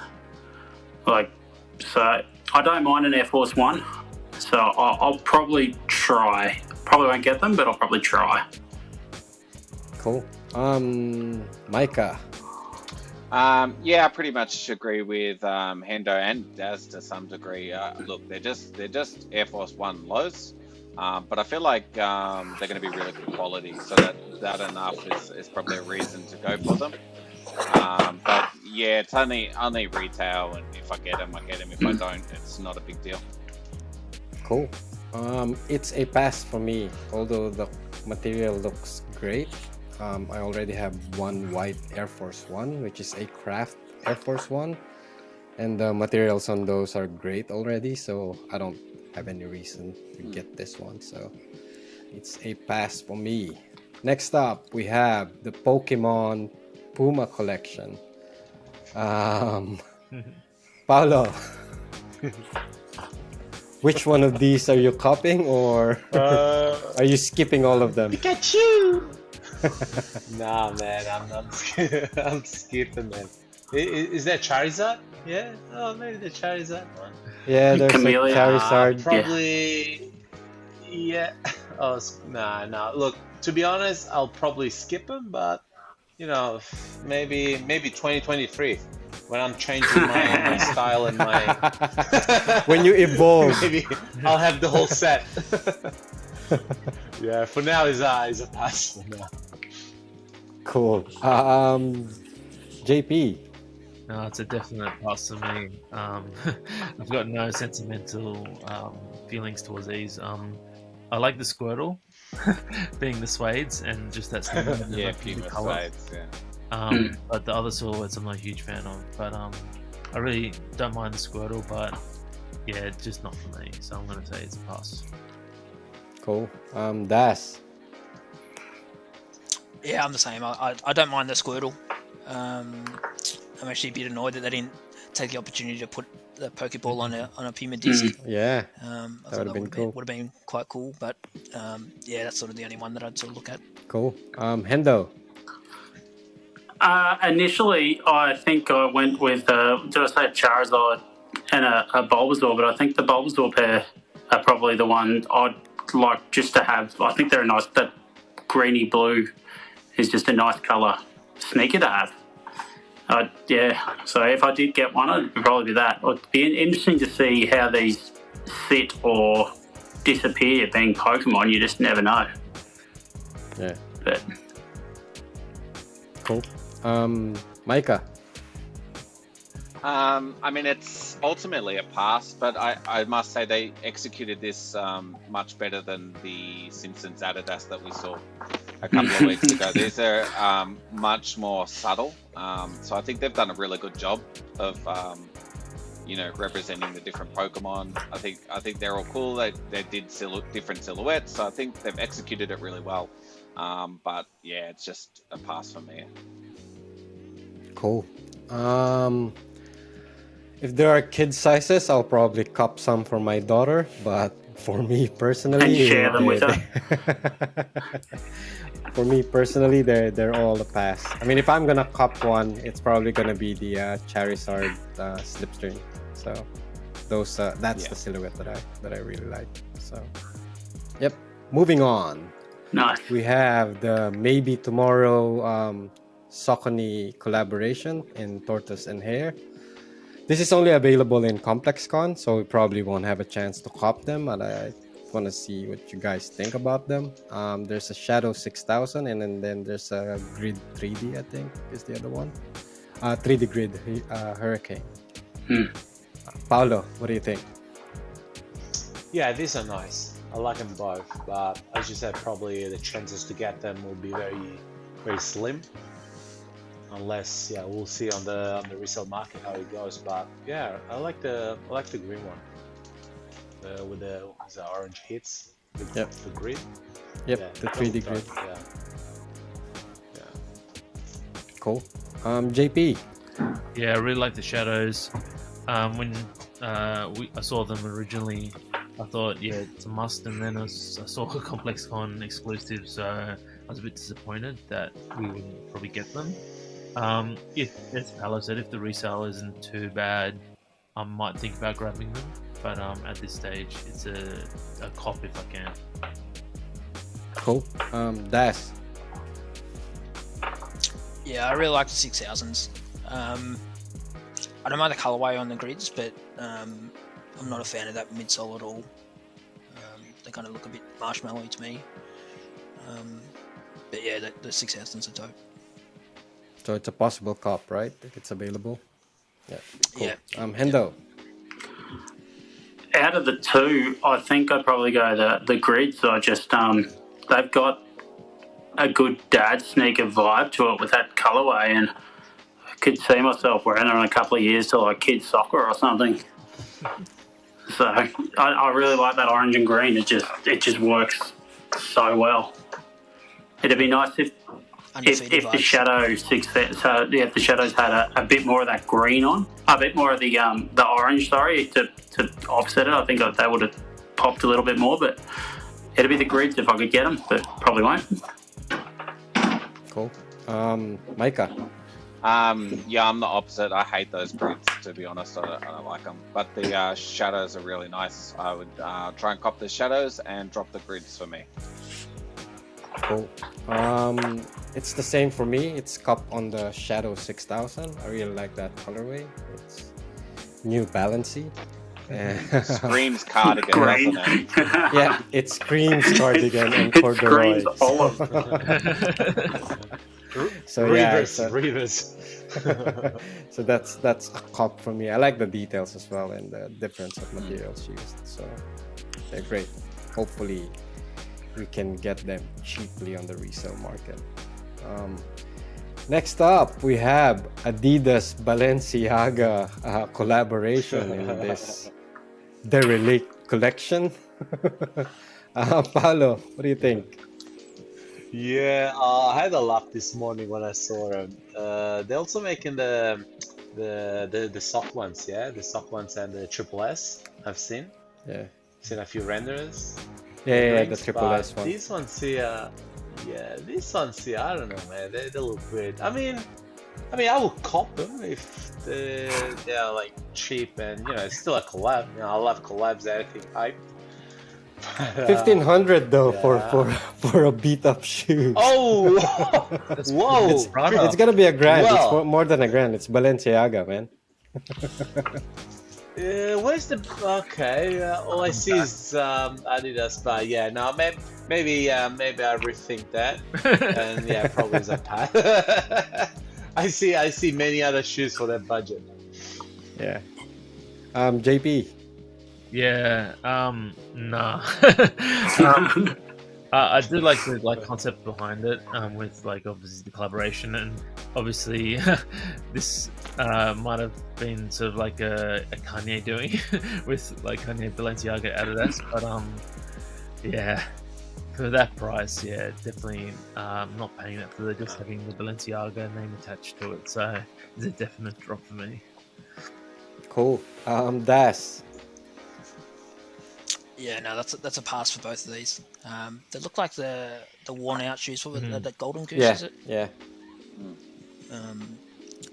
So I don't mind an Air Force One, so I'll probably try. Probably won't get them, but I'll probably try. Cool. Micah. Yeah, I pretty much agree with Hendo and Daz to some degree. Look, they're just Air Force One lows. But I feel like they're going to be really good quality, so that enough is probably a reason to go for them. But yeah, it's only retail, and if I get them, I get them. If I don't, it's not a big deal. Cool. It's a pass for me, although the material looks great. I already have one white Air Force One, which is a craft Air Force One, and the materials on those are great already, so I don't have any reason to get this one, so it's a pass for me. Next up, we have the Pokemon Puma collection. Paolo, which one of these are you copying, or are you skipping all of them? Pikachu! Nah, man, I'm skipping, man. Is that Charizard? Yeah. Oh, maybe the Charizard one. Yeah, there's a Chameleon. Charizard. Probably. Yeah. Oh, nah. Look, to be honest, I'll probably skip him, but maybe 2023 when I'm changing my style and my When you evolve. maybe I'll have the whole set. Yeah, for now is a pass for now. Cool. JP. No, it's a definite pass to me. I've got no sentimental feelings towards these. I like the Squirtle being the Suedes and just that Yeah, Puma color. Spades, yeah. But the other silhouettes I'm not a huge fan of. But I really don't mind the Squirtle, but yeah, it's just not for me. So I'm going to say it's a pass. Cool. Das. Yeah, I'm the same. I don't mind the Squirtle. I'm actually a bit annoyed that they didn't take the opportunity to put the Pokeball on a Puma disc. Yeah. I thought That would have been cool. Would have been quite cool, but yeah, that's sort of the only one that I'd sort of look at. Cool. Hendo. Initially, I think I went with, did I say a Charizard and a Bulbasaur? But I think the Bulbasaur pair are probably the one I'd like just to have. I think they're a nice, that greeny blue is just a nice colour sneaker to have. Yeah, so if I did get one, it'd probably be that. It'd be interesting to see how these sit or disappear. Being Pokemon, you just never know. Yeah. But Cool. Micah. I mean, it's ultimately a pass, but I must say they executed this much better than the Simpsons Adidas that we saw a couple of weeks ago. These are much more subtle, so I think they've done a really good job of representing the different Pokemon. I think they're all cool. They did different silhouettes, so I think they've executed it really well. But yeah, it's just a pass for me. Cool. If there are kid sizes, I'll probably cop some for my daughter, but for me personally, and share them with her. For me personally, they're all a pass. I mean, if I'm gonna cop one, it's probably gonna be the Charizard Slipstream. So that's the silhouette that I really like. So, yep. Moving on. Nice. We have the Maybe Tomorrow Saucony collaboration in Tortoise and Hare. This is only available in ComplexCon, so we probably won't have a chance to cop them, but I want to see what you guys think about them. There's a Shadow 6000, and then there's a Grid 3D, I think, is the other one. 3D Grid Hurricane. Paolo, what do you think? Yeah, these are nice. I like them both, but as you said, probably the chances to get them will be very, very slim. Unless, yeah, we'll see on the resale market how it goes. But yeah, I like the green one, with the orange hits. The grid. Yep, Yeah, the 3D grid. Yeah. Cool. JP. Yeah, I really like the shadows. When I saw them originally, I thought, yeah, it's a must, and then I saw a ComplexCon exclusive, so I was a bit disappointed that we wouldn't probably get them. If, as Paolo said, if the resale isn't too bad, I might think about grabbing them, but at this stage, it's a cop if I can. Cool. Das. Yeah, I really like the 6000s. I don't mind the colorway on the grids, but I'm not a fan of that midsole at all. They kind of look a bit marshmallowy to me. But yeah, the 6000s are dope. So it's a possible cop, right? If it's available. Yeah. Cool. Yeah. Hendo. Out of the two, I think I'd probably go the grids. I just they've got a good dad sneaker vibe to it with that colorway, and I could see myself wearing it in a couple of years to like kids soccer or something. So I really like that orange and green. It just works so well. It'd be nice if the Shadows if the Shadows had a bit more of that green on, a bit more of the orange, to offset it. I think they would have popped a little bit more, but it'd be the grids if I could get them, but probably won't. Cool. Micah. Yeah, I'm the opposite. I hate those grids, to be honest. I don't like them. But the shadows are really nice. I would try and cop the shadows and drop the grids for me. Cool. It's the same for me. It's cup on the Shadow 6000. I really like that colorway. It's New Balancey. Screams cardigan, Green. doesn't it? Yeah, it screams cardigan and It corduroy. screams olive. So yeah, Reavers. so that's a cop for me. I like the details as well and the difference of materials used. So they're great. Hopefully we can get them cheaply on the resale market. Next up, we have Adidas Balenciaga collaboration in this derelict collection. Paolo, what do you think? Yeah, I had a laugh this morning when I saw them. They're also making the soft ones, yeah, the soft ones and the triple S. I've seen a few renders. Yeah, the Drinks, triple but S one. These ones here, I don't know, man. They look weird. I mean, I would cop them if they're like cheap and it's still a collab. I love collabs. Anything hype. 1,500 though yeah. for a beat up shoe. Oh, whoa! It's gonna be a grand. Well, It's more than a grand. It's Balenciaga, man. Where's the okay? All I see is Adidas, but yeah, no, maybe I rethink that, and yeah, probably is a pass. I see many other shoes for that budget. Yeah. JP. Yeah, nah. I do like the concept behind it, with obviously the collaboration, and obviously this might have been sort of like a Kanye doing with Kanye Balenciaga Adidas, but yeah, for that price, yeah, definitely not paying that for just having the Balenciaga name attached to it. So it's a definite drop for me. Cool. Das. Yeah, no, that's a pass for both of these. They look like the worn out shoes. What was that Golden Goose? Yeah, Is it? yeah.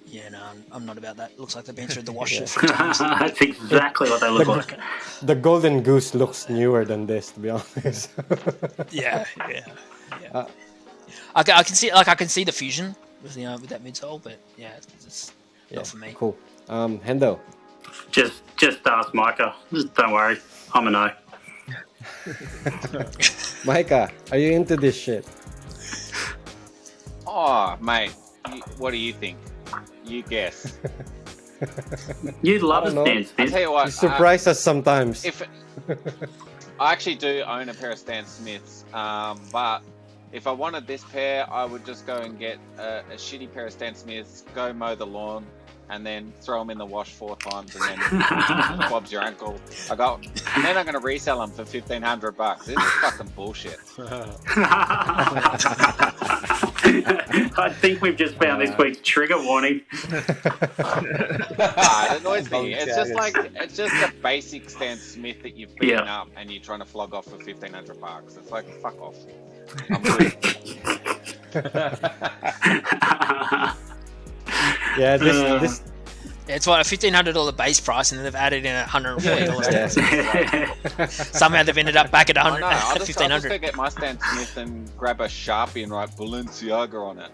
Yeah, no, I'm not about that. Looks like they've been through the washer a few times. That's exactly what they look like. The Golden Goose looks newer than this, to be honest. Yeah. I can see the fusion with that midsole, but yeah, it's not for me. Cool. Hendo. Just ask Micah. Just don't worry. I'm a no. Micah, are you into this shit? Oh, mate, what do you think? You guess. You'd love I a don't know. Stan I Smith. tell you what. You surprise us sometimes. If I actually do own a pair of Stan Smiths, but if I wanted this pair, I would just go and get a shitty pair of Stan Smiths, go mow the lawn, and then throw them in the wash 4 times, and then Bob's your uncle. And then I'm going to resell them for $1,500. This is fucking bullshit. I think we've just found this week's trigger warning. It annoys me. It's just a basic Stan Smith that you've beaten up and you're trying to flog off for $1,500. It's like, fuck off. I'm good. Yeah, this It's what, a $1,500 base price, and then they've added in $140. Somehow they've ended up back at I'll just $1,500. go get my Stan Smith and grab a Sharpie and write Balenciaga on it.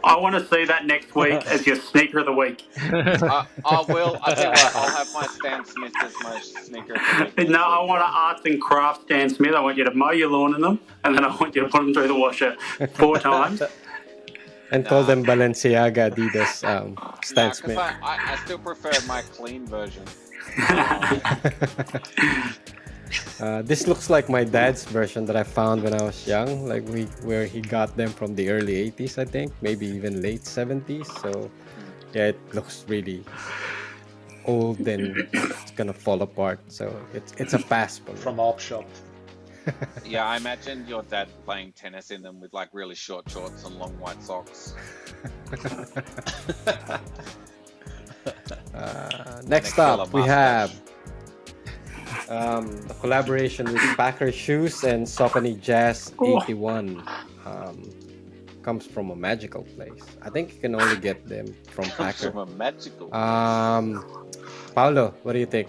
I want to see that next week as your sneaker of the week. I will. I tell you what, I'll have my Stan Smith as my sneaker of the week. No, I want to arts and crafts Stan Smith. I want you to mow your lawn in them, and then I want you to put them through the washer 4 times. and call them Balenciaga Adidas Stan Smith. I still prefer my clean version. This looks like my dad's version that I found when I was young, where he got them from the early 80s, I think, maybe even late 70s. So yeah, it looks really old and it's gonna fall apart. So it's a pass for me. From Op Shop. Yeah, I imagined your dad playing tennis in them with like really short shorts and long white socks. Next up, we have a collaboration with Packer Shoes and Saucony Jazz 81. comes from a magical place. I think you can only get them from Packer. From a magical. Paulo, what do you think?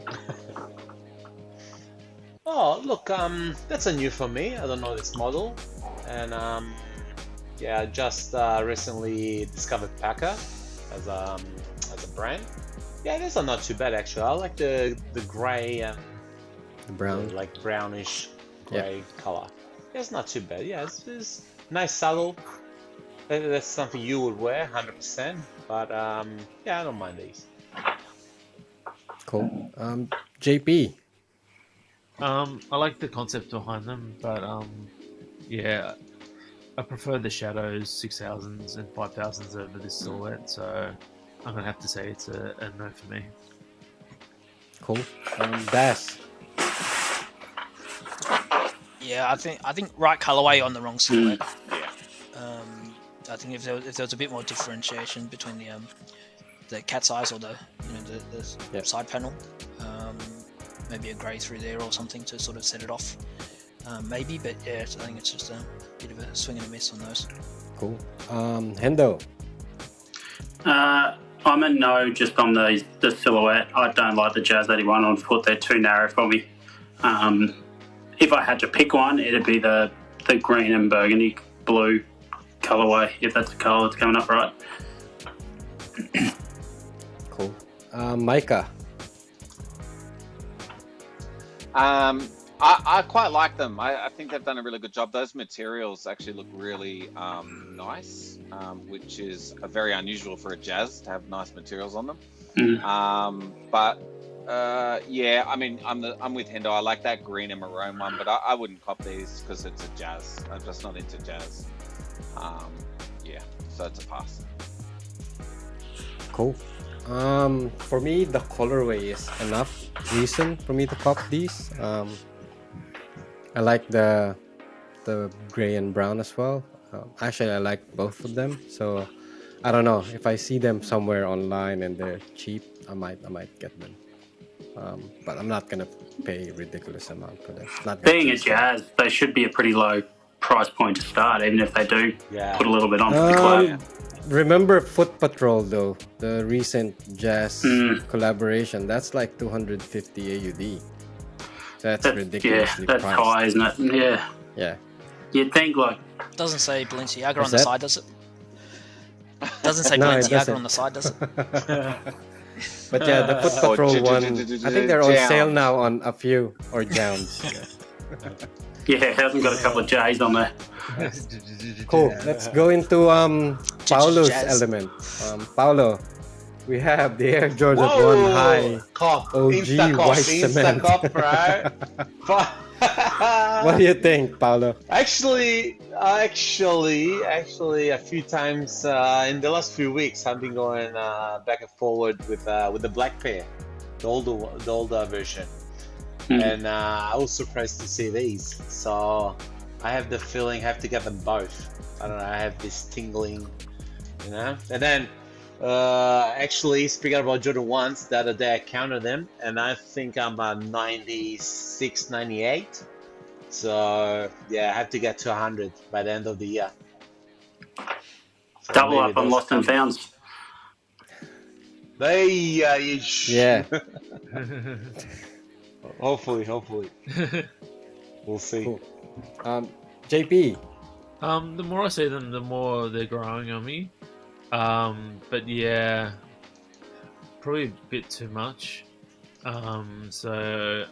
Oh, look, that's a new for me. I don't know this model, and yeah, I just recently discovered Packer as a brand. Yeah, these are not too bad actually. I like the grey and Brown. like brownish grey color. Yeah, it's not too bad. Yeah, it's nice saddle. That's something you would wear 100%. But yeah, I don't mind these. Cool. JP. I like the concept behind them, but yeah, I prefer the Shadows 6000s and 5000s over this silhouette, so I'm gonna have to say it's a no for me. Cool. Das. Yeah, I think right colorway on the wrong silhouette. Yeah. I think if there was a bit more differentiation between the cat's eyes or the side panel, maybe a grey through there or something to sort of set it off. Maybe, but yeah, I think it's just a bit of a swing and a miss on those. Cool. Hendo. I'm a no just on the silhouette. I don't like the Jazz 81 on foot. They're too narrow for me. If I had to pick one, it'd be the green and burgundy blue colorway, if that's the colour that's coming up right. Cool. Micah. I quite like them. I think they've done a really good job. Those materials actually look really nice, which is very unusual for a Jazz to have nice materials on them. But yeah, I mean, I'm with Hendo. I like that green and maroon one, but I wouldn't cop these because it's a Jazz. I'm just not into Jazz. Yeah, so it's a pass. Cool. For me, the colorway is enough reason for me to cop these. I like the gray and brown as well. Actually, I like both of them. So I don't know if I see them somewhere online and they're cheap, I might get them. But I'm not gonna pay a ridiculous amount for them. Not Being a Jazz, they should be a pretty low price point to start, even if they do put a little bit on for the club. Remember Foot Patrol though, the recent Jazz collaboration. That's like 250 AUD. That's ridiculously that's priced. high, isn't it? Yeah. Yeah. You'd think like Doesn't say Balenciaga on that? the side, does it? Doesn't say No, it Balenciaga doesn't. on the side, does it? But yeah, the Foot Patrol one, I think they're on sale now on a few or Jounds. yeah, it hasn't got a couple of J's on there. Cool. Let's go into Paulo's Jazz. element. Paulo, we have the Air Jordan 1 High Cop. OG white cement. Insta-cop, right? What do you think, Paulo? Actually, a few times in the last few weeks, I've been going back and forward with the black pair, the older version, and I was surprised to see these. So I have the feeling I have to get them both. I don't know. I have this tingling, you know. And then actually, speaking about Jordan 1s, the other day I counted them, and I think I'm at 96, 98. So yeah, I have to get to 100 by the end of the year. So Double maybe up on those lost and founds. Yeah. Hopefully. We'll see. Cool. JP. The more I see them, the more they're growing on me. But yeah, probably a bit too much. So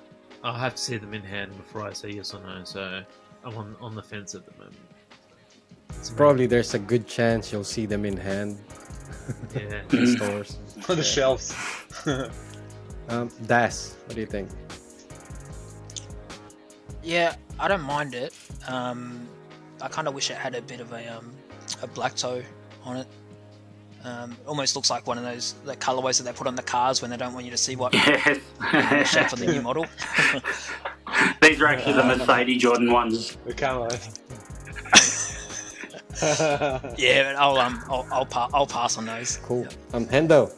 I'll have to see them in hand before I say yes or no. So I'm on the fence at the moment. Probably there's a good chance you'll see them in hand Yeah. in stores. On the shelves. Das, what do you think? Yeah, I don't mind it. I kind of wish it had a bit of a black toe on it. Almost looks like one of those colorways that they put on the cars when they don't want you to see what Yes. shape of the new model. These are actually the Mercedes Jordan ones. The camo. Yeah, but I'll pass on those. Cool. Hendo.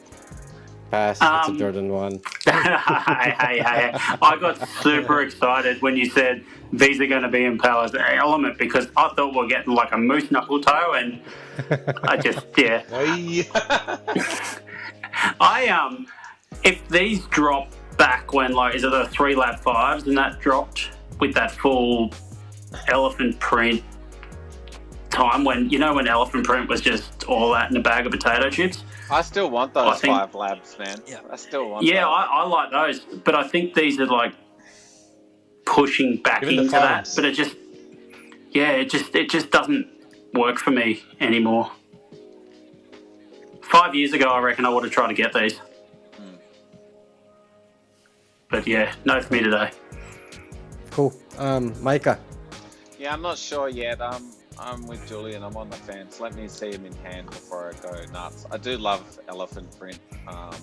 Pass. It's a Jordan 1. Hey. I got super excited when you said these are going to be in Pala's Element because I thought we are getting like a moose knuckle toe, and I just, yeah. If these drop back when, like, is it the 3 lap 5s and that dropped with that full elephant print time when elephant print was just all that in a bag of potato chips. I still want those 5 labs, man. Yeah. I still want those. I like those, but I think these are like pushing back into that, but it just doesn't work for me anymore. 5 years ago, I reckon I would have tried to get these. But yeah, no for me today. Cool. Micah. Yeah, I'm not sure yet. I'm with Julian. I'm on the fence. Let me see him in hand before I go nuts. I do love elephant print. I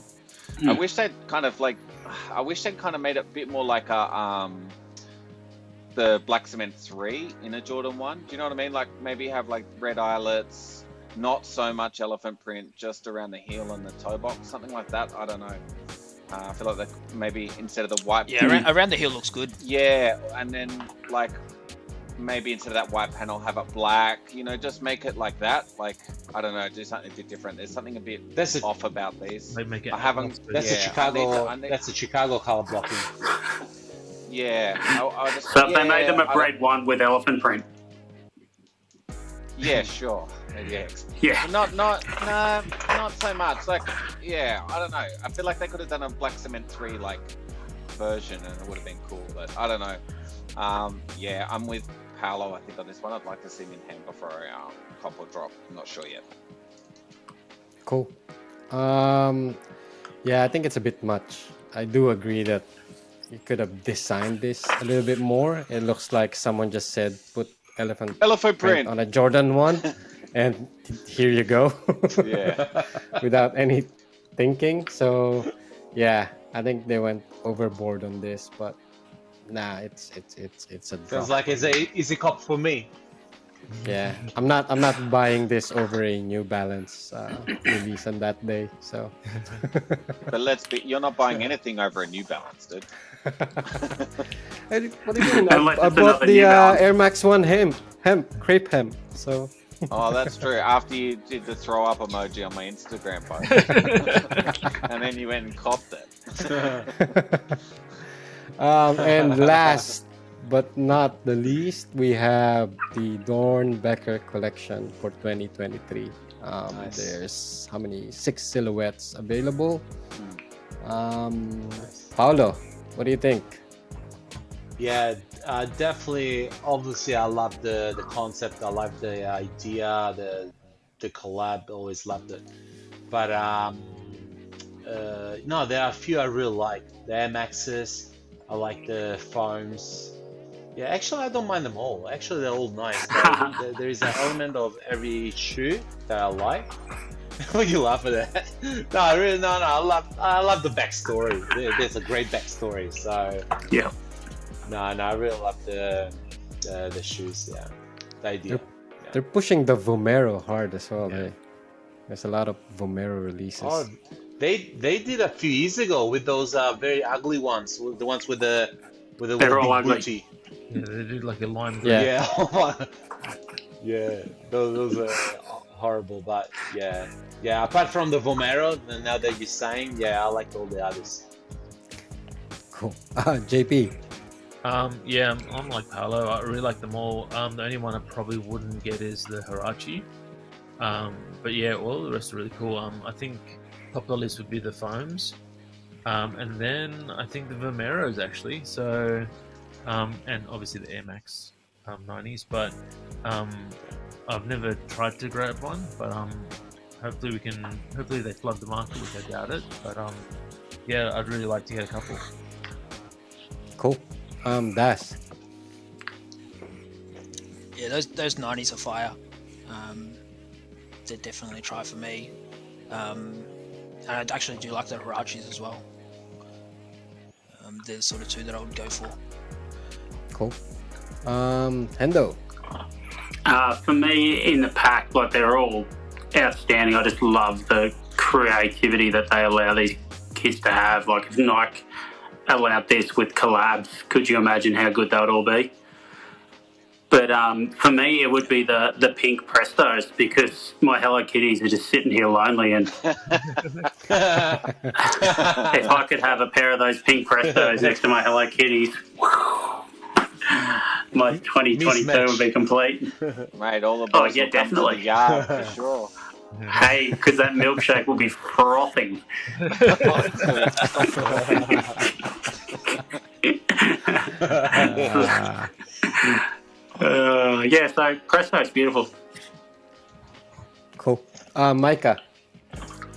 wish they'd kind of made it a bit more like the Black Cement 3 in a Jordan 1. Do you know what I mean? Like maybe have like red eyelets, not so much elephant print, just around the heel and the toe box, something like that. I don't know. I feel like maybe instead of the white... Yeah, around the heel looks good. Yeah, and then like maybe instead of that white panel, have it black. Just make it like that. Like, I don't know, do something a bit different. There's something a bit off about these. Make it That's a Chicago. That's a Chicago color blocking. Yeah. So if they made them a bread one with elephant print. Yeah, sure. Yeah. Not so much. Like, yeah, I don't know. I feel like they could have done a Black Cement 3 like version, and it would have been cool. But I don't know. Yeah, I'm with Paolo. I think on this one, I'd like to see him in hand before I cop or drop. I'm not sure yet. Cool. Yeah, I think it's a bit much. I do agree that you could have designed this a little bit more. It looks like someone just said put elephant print on a Jordan 1 and here you go. Yeah. Without any thinking. So yeah, I think they went overboard on this, but nah, it's a drop. Feels like it's a easy cop for me. Yeah, I'm not buying this over a New Balance release on that day. So, but you're not buying anything over a New Balance, dude. What do you mean? I bought the Air Max 1 crepe hemp. So. Oh, that's true. After you did the throw up emoji on my Instagram post, and then you went and copped it. And last but not the least, we have the Dornbecker collection for 2023. Nice. There's how many? 6 silhouettes available. Paolo, what do you think? Yeah, definitely. Obviously, I love the concept. I love the idea. The collab. Always loved it. But no, there are a few I really like. The Air Maxes. I like the foams. Yeah, actually, I don't mind them all. Actually, they're all nice. There is an element of every shoe that I like. When you laugh at that, no. I love the backstory. There's a great backstory. So yeah. No, I really love the shoes. Yeah, the idea. They're pushing the Vomero hard as well. Yeah. There's a lot of Vomero releases. Oh, they did a few years ago with those very ugly ones, the ones with the They're all ugly. booty. Yeah, they did like a lime green. Yeah. Yeah, those are horrible, but yeah. Apart from the Vomero, now that you're saying, yeah, I like all the others. Cool. JP. Yeah, I'm like Paolo. I really like them all. The only one I probably wouldn't get is the Hirachi. But yeah, all the rest are really cool. I think top of the list would be the foams, and then I think the Vomeros actually. So, and obviously the Air Max 90s. But I've never tried to grab one. But hopefully they flood the market, which I doubt it. But yeah, I'd really like to get a couple. Cool. Das. Yeah, those 90s are fire. They're definitely a try for me. And I actually do like the Hirachis as well. They're sort of two that I would go for. Cool. Hendo. For me, in the pack, like they're all outstanding. I just love the creativity that they allow these kids to have. Like if Nike allowed this with collabs, could you imagine how good that would all be? But for me, it would be the pink Prestos, because my Hello Kitties are just sitting here lonely, and if I could have a pair of those pink Prestos next to my Hello Kitties, my 2022 would be complete. Mate, all the boys will come to the yard for sure. Hey, because that milkshake will be frothing. Yeah, so Presto's beautiful. Cool. Micah.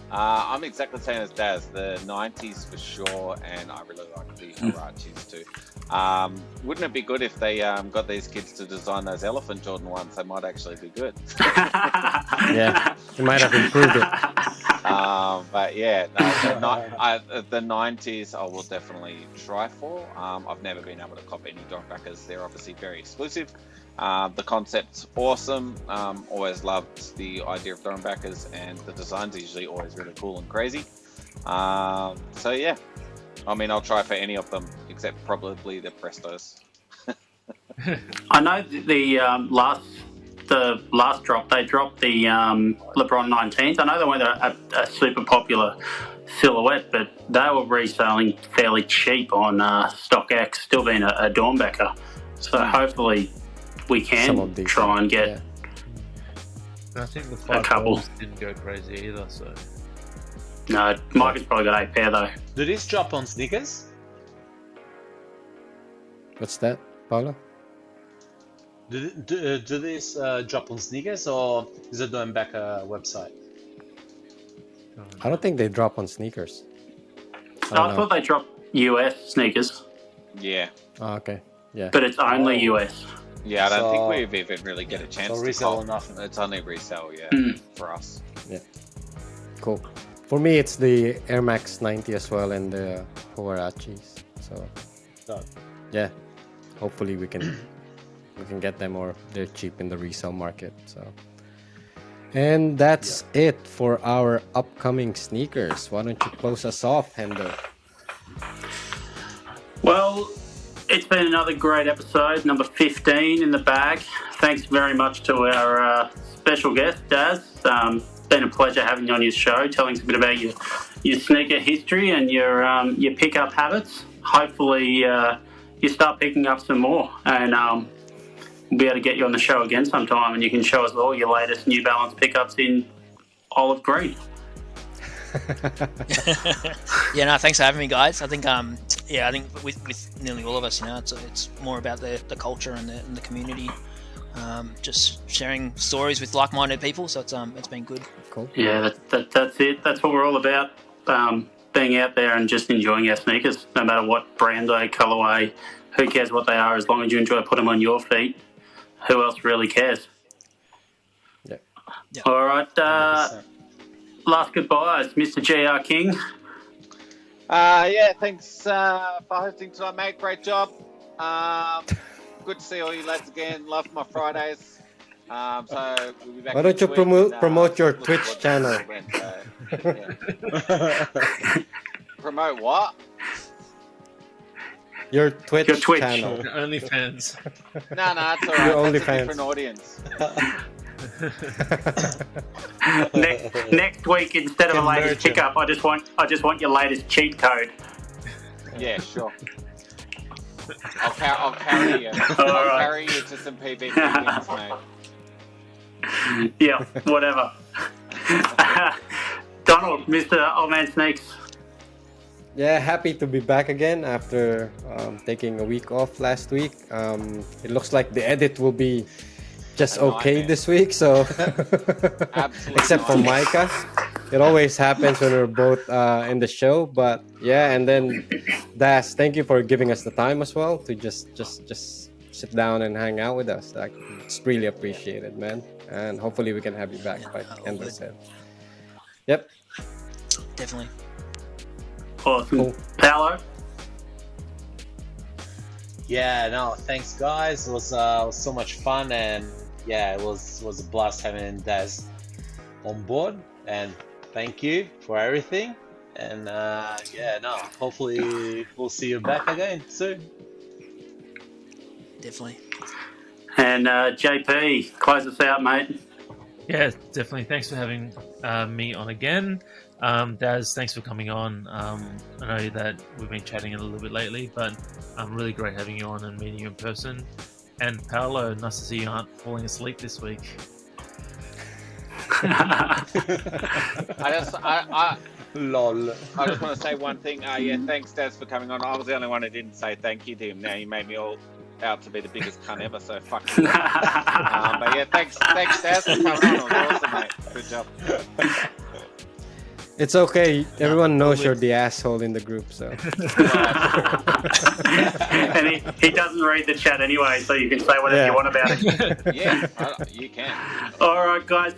I'm exactly the same as Daz. The 90s for sure, and I really like the Huaraches too. Wouldn't it be good if they got these kids to design those elephant Jordan ones? They might actually be good. Yeah, you might have improved it. But yeah, no, the 90s I will definitely try for. I've never been able to cop any Dornbachers. They're obviously very exclusive. The concept's awesome. Always loved the idea of Dornbachers, and the designs are usually always really cool and crazy. So yeah, I mean, I'll try for any of them except probably the Prestos. I know the last drop, they dropped the LeBron 19s. I know they weren't a super popular silhouette, but they were reselling fairly cheap on StockX, still being a Dornbacher. So hopefully we can try and get I think the a couple. didn't go crazy either, so... No, Mike has probably got 8 pair though. Do this drop on sneakers? What's that, Paolo? Do this drop on sneakers, or is it doing back a website? I don't think they drop on sneakers. I thought they dropped US sneakers. Yeah. Oh, okay. Yeah. But it's only US. Yeah, I don't think we've even really get a chance to resell cop. nothing. It's only resell, yeah, for us. Yeah. Cool. For me, it's the Air Max 90 as well, and the Huaraches. So, yeah, hopefully we can get them, or they're cheap in the resale market. So, and that's it for our upcoming sneakers. Why don't you close us off, Hendo? Well, it's been another great episode, number 15 in the bag. Thanks very much to our special guest, Daz. Been a pleasure having you on your show, telling us a bit about your sneaker history and your pickup habits. Hopefully, you start picking up some more, and we'll be able to get you on the show again sometime, and you can show us all your latest New Balance pickups in olive green. Yeah, no, thanks for having me, guys. I think, I think with nearly all of us, it's more about the culture and the community. Just sharing stories with like-minded people, so it's been good. Cool. Yeah, that's it. That's what we're all about. Being out there and just enjoying our sneakers, no matter what brand they, colorway, who cares what they are, as long as you enjoy putting them on your feet. Who else really cares? Yeah. All right. Last goodbyes, Mr. GR King. Yeah, thanks for hosting tonight, mate. Great job. Good to see all you lads again. Love my Fridays. So we'll be back. Why don't you promote your Twitch channel? Promote what? Your Twitch channel. OnlyFans. No, it's alright. Your That's a OnlyFans. different audience. Next week, instead of a latest pickup, I just want your latest cheat code. Yeah, sure. I'll carry you. I'll carry you to some PvP wins, mate. Yeah, whatever. Donald, Mr. Old Man Sneaks. Yeah, happy to be back again after taking a week off last week. It looks like the edit will be just okay this week, so except for Micah. It always happens when we're both in the show, but yeah. And then Das, thank you for giving us the time as well to just sit down and hang out with us. Like, it's really appreciated, man. And hopefully we can have you back, like Ender said. Yep. Definitely. Awesome. Cool. Paolo? Yeah, no, thanks guys. It was so much fun, and yeah, it was a blast having Daz on board. And thank you for everything. And hopefully we'll see you back again soon. Definitely. And JP, close us out, mate. Yeah, definitely. Thanks for having me on again. Daz, thanks for coming on. I know that we've been chatting a little bit lately, but really great having you on and meeting you in person. And Paolo, nice to see you aren't falling asleep this week. Lol. I just want to say one thing. Thanks, Daz, for coming on. I was the only one who didn't say thank you to him. Now you made me all out to be the biggest cunt ever, so fuck you. But yeah, thanks, Daz, for coming on. It was awesome, mate. Good job. It's okay. Everyone knows you're the asshole in the group, so. And he doesn't read the chat anyway, so you can say whatever you want about it. Yeah, you can. All right, guys.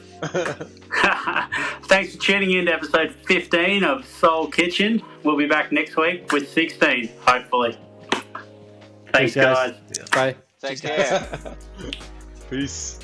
Thanks for tuning in to episode 15 of Soul Kitchen. We'll be back next week with 16, hopefully. Thanks, guys. Bye. Take care. Peace.